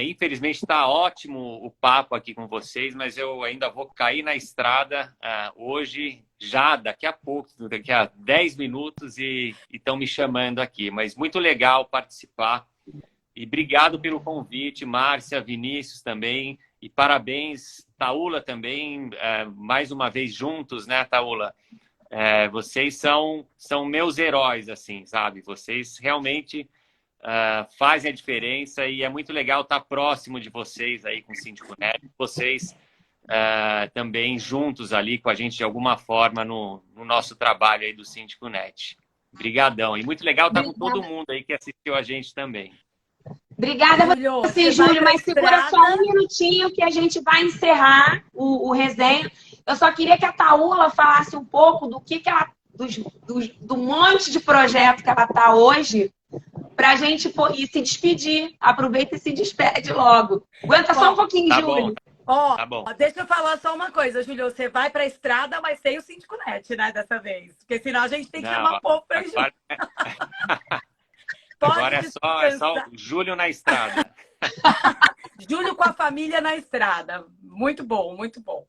Infelizmente, está ótimo o papo aqui com vocês, mas eu ainda vou cair na estrada hoje, já daqui a pouco, daqui a 10 minutos, e estão me chamando aqui. Mas muito legal participar. E obrigado pelo convite, Márcia, Vinícius também. E parabéns, Taula também, mais uma vez juntos, né, Taula? Vocês são meus heróis, assim, sabe? Vocês realmente fazem a diferença e é muito legal estar próximo de vocês aí com o SíndicoNet. Vocês também juntos ali com a gente de alguma forma no nosso trabalho aí do SíndicoNet. Obrigadão. E muito legal estar com todo mundo aí que assistiu a gente também. Obrigada a você, Júlio, mas segura só um minutinho que a gente vai encerrar o resenha. Eu só queria que a Taula falasse um pouco do que ela, do monte de projeto que ela está hoje, para a gente ir se despedir. Aproveita e se despede logo. Aguenta só um pouquinho, Júlio. Tá bom. Deixa eu falar só uma coisa, Júlio. Você vai para a estrada, mas sem o SíndicoNet, né, dessa vez? Porque senão a gente tem que chamar o povo para Júlio. Agora é só o Júlio na estrada. Júlio com a família na estrada. Muito bom, muito bom.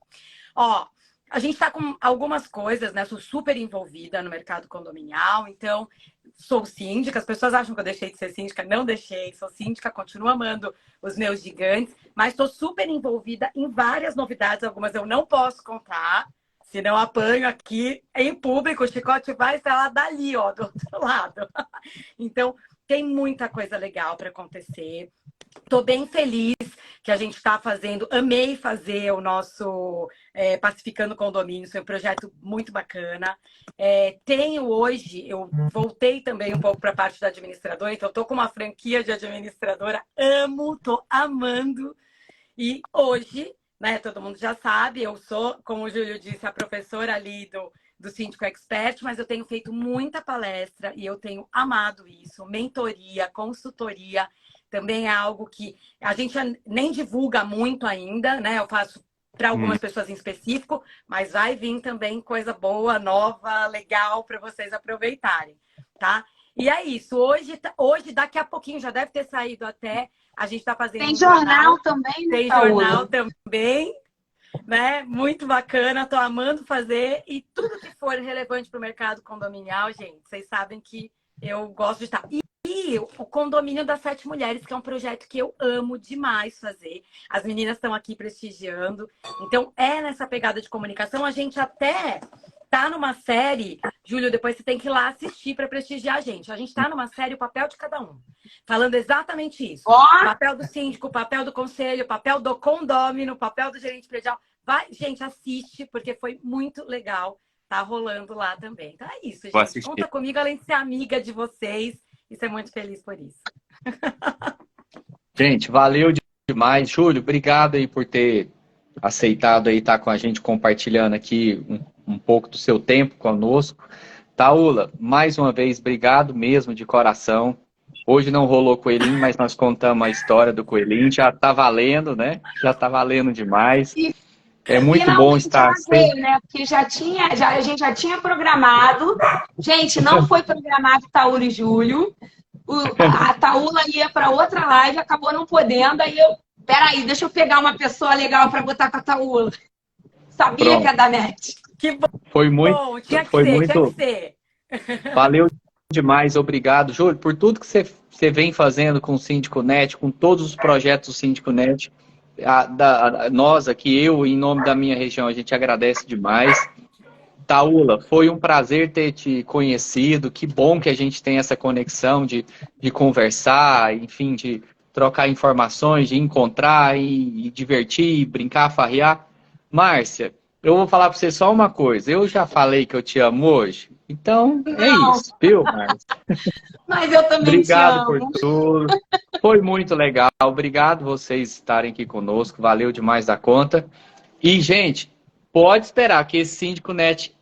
Ó, a gente está com algumas coisas, né? Sou super envolvida no mercado condominial, então sou síndica. As pessoas acham que eu deixei de ser síndica. Não deixei, sou síndica, continuo amando os meus gigantes, mas estou super envolvida em várias novidades. Algumas eu não posso contar, senão apanho aqui em público. O chicote vai estar lá dali, ó, do outro lado. Então, tem muita coisa legal para acontecer. Estou bem feliz que a gente está fazendo. Amei fazer o nosso Pacificando Condomínios. Foi um projeto muito bacana. Tenho hoje, eu voltei também um pouco para a parte da administradora, então estou com uma franquia de administradora. Amo, estou amando. E hoje né? Todo mundo já sabe, eu sou, como o Júlio disse, a professora ali do Síndico Expert, mas eu tenho feito muita palestra e eu tenho amado isso. Mentoria, consultoria, também é algo que a gente nem divulga muito ainda, né? Eu faço para algumas pessoas em específico, mas vai vir também coisa boa, nova, legal para vocês aproveitarem, tá? E é isso. Hoje, daqui a pouquinho, já deve ter saído até. A gente está fazendo Tem um jornal também, né, tem Paola? jornal também, né? Muito bacana, tô amando fazer. E tudo que for relevante para o mercado condominial, gente, vocês sabem que eu gosto de estar. E o Condomínio das Sete Mulheres, que é um projeto que eu amo demais fazer. As meninas estão aqui prestigiando. Então, é nessa pegada de comunicação. A gente até tá numa série, Júlio, depois você tem que ir lá assistir para prestigiar a gente. A gente tá numa série, o papel de cada um. Falando exatamente isso. Ó. O papel do síndico, o papel do conselho, o papel do condômino, o papel do gerente predial. Vai, gente, assiste, porque foi muito legal. Tá rolando lá também. Então é isso, Vou gente. assistir. Conta comigo, além de ser amiga de vocês. E ser muito feliz por isso. Gente, valeu demais. Júlio, obrigado aí por ter aceitado aí estar com a gente compartilhando aqui um pouco do seu tempo conosco. Taula, mais uma vez, obrigado mesmo de coração. Hoje não rolou coelhinho, mas nós contamos a história do coelhinho. Já tá valendo, né? Já tá valendo demais. É muito bom estar veio, né? Porque a gente já tinha programado. Gente, não foi programado Taula e Júlio. A Taula ia para outra live, acabou não podendo. Aí peraí, deixa eu pegar uma pessoa legal para botar com a Taula. Sabia Pronto. que ia dar match. Que bom. Foi muito, Tinha que foi ser, muito. tinha que ser. Valeu demais, obrigado, Júlio, por tudo que você vem fazendo com o Síndico Net, com todos os projetos do Síndico Net. Nós aqui, eu, em nome da minha região, a gente agradece demais. Taula, foi um prazer ter te conhecido. Que bom que a gente tem essa conexão de conversar, enfim, de trocar informações, de encontrar e divertir, brincar, farrear. Márcia, eu vou falar para você só uma coisa. Eu já falei que eu te amo hoje. Então, é isso, viu, Márcia? Mas eu também Obrigado te amo. por tudo. Foi muito legal. Obrigado vocês estarem aqui conosco. Valeu demais da conta. E, gente, pode esperar que esse Síndico Net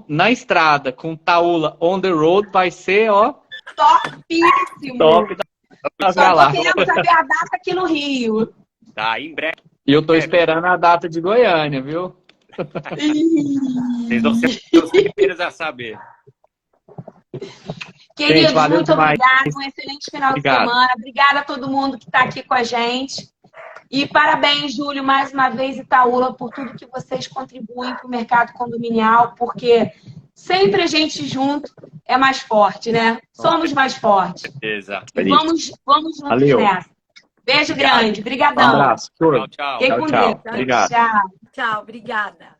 na estrada, com Taula on the road, vai ser, ó, Topíssimo. top das Só tô galáxias. querendo saber a data aqui no Rio. Tá, em breve. E eu tô esperando a data de Goiânia, viu? Vocês vão ser os primeiros a saber. Queridos, Gente, valeu muito demais. obrigada. Um excelente final Obrigado. de semana. Obrigada a todo mundo que está aqui com a gente. E parabéns, Júlio, mais uma vez, e Taula, por tudo que vocês contribuem para o mercado condominial, porque sempre a gente junto é mais forte, né? Somos mais fortes. Beleza. Vamos juntos Valeu. nessa. Beijo grande. Um Obrigadão. abraço. Tchau, tchau. Fiquem com Tchau, Deus. tchau. Obrigado. Tchau. Tchau, obrigada.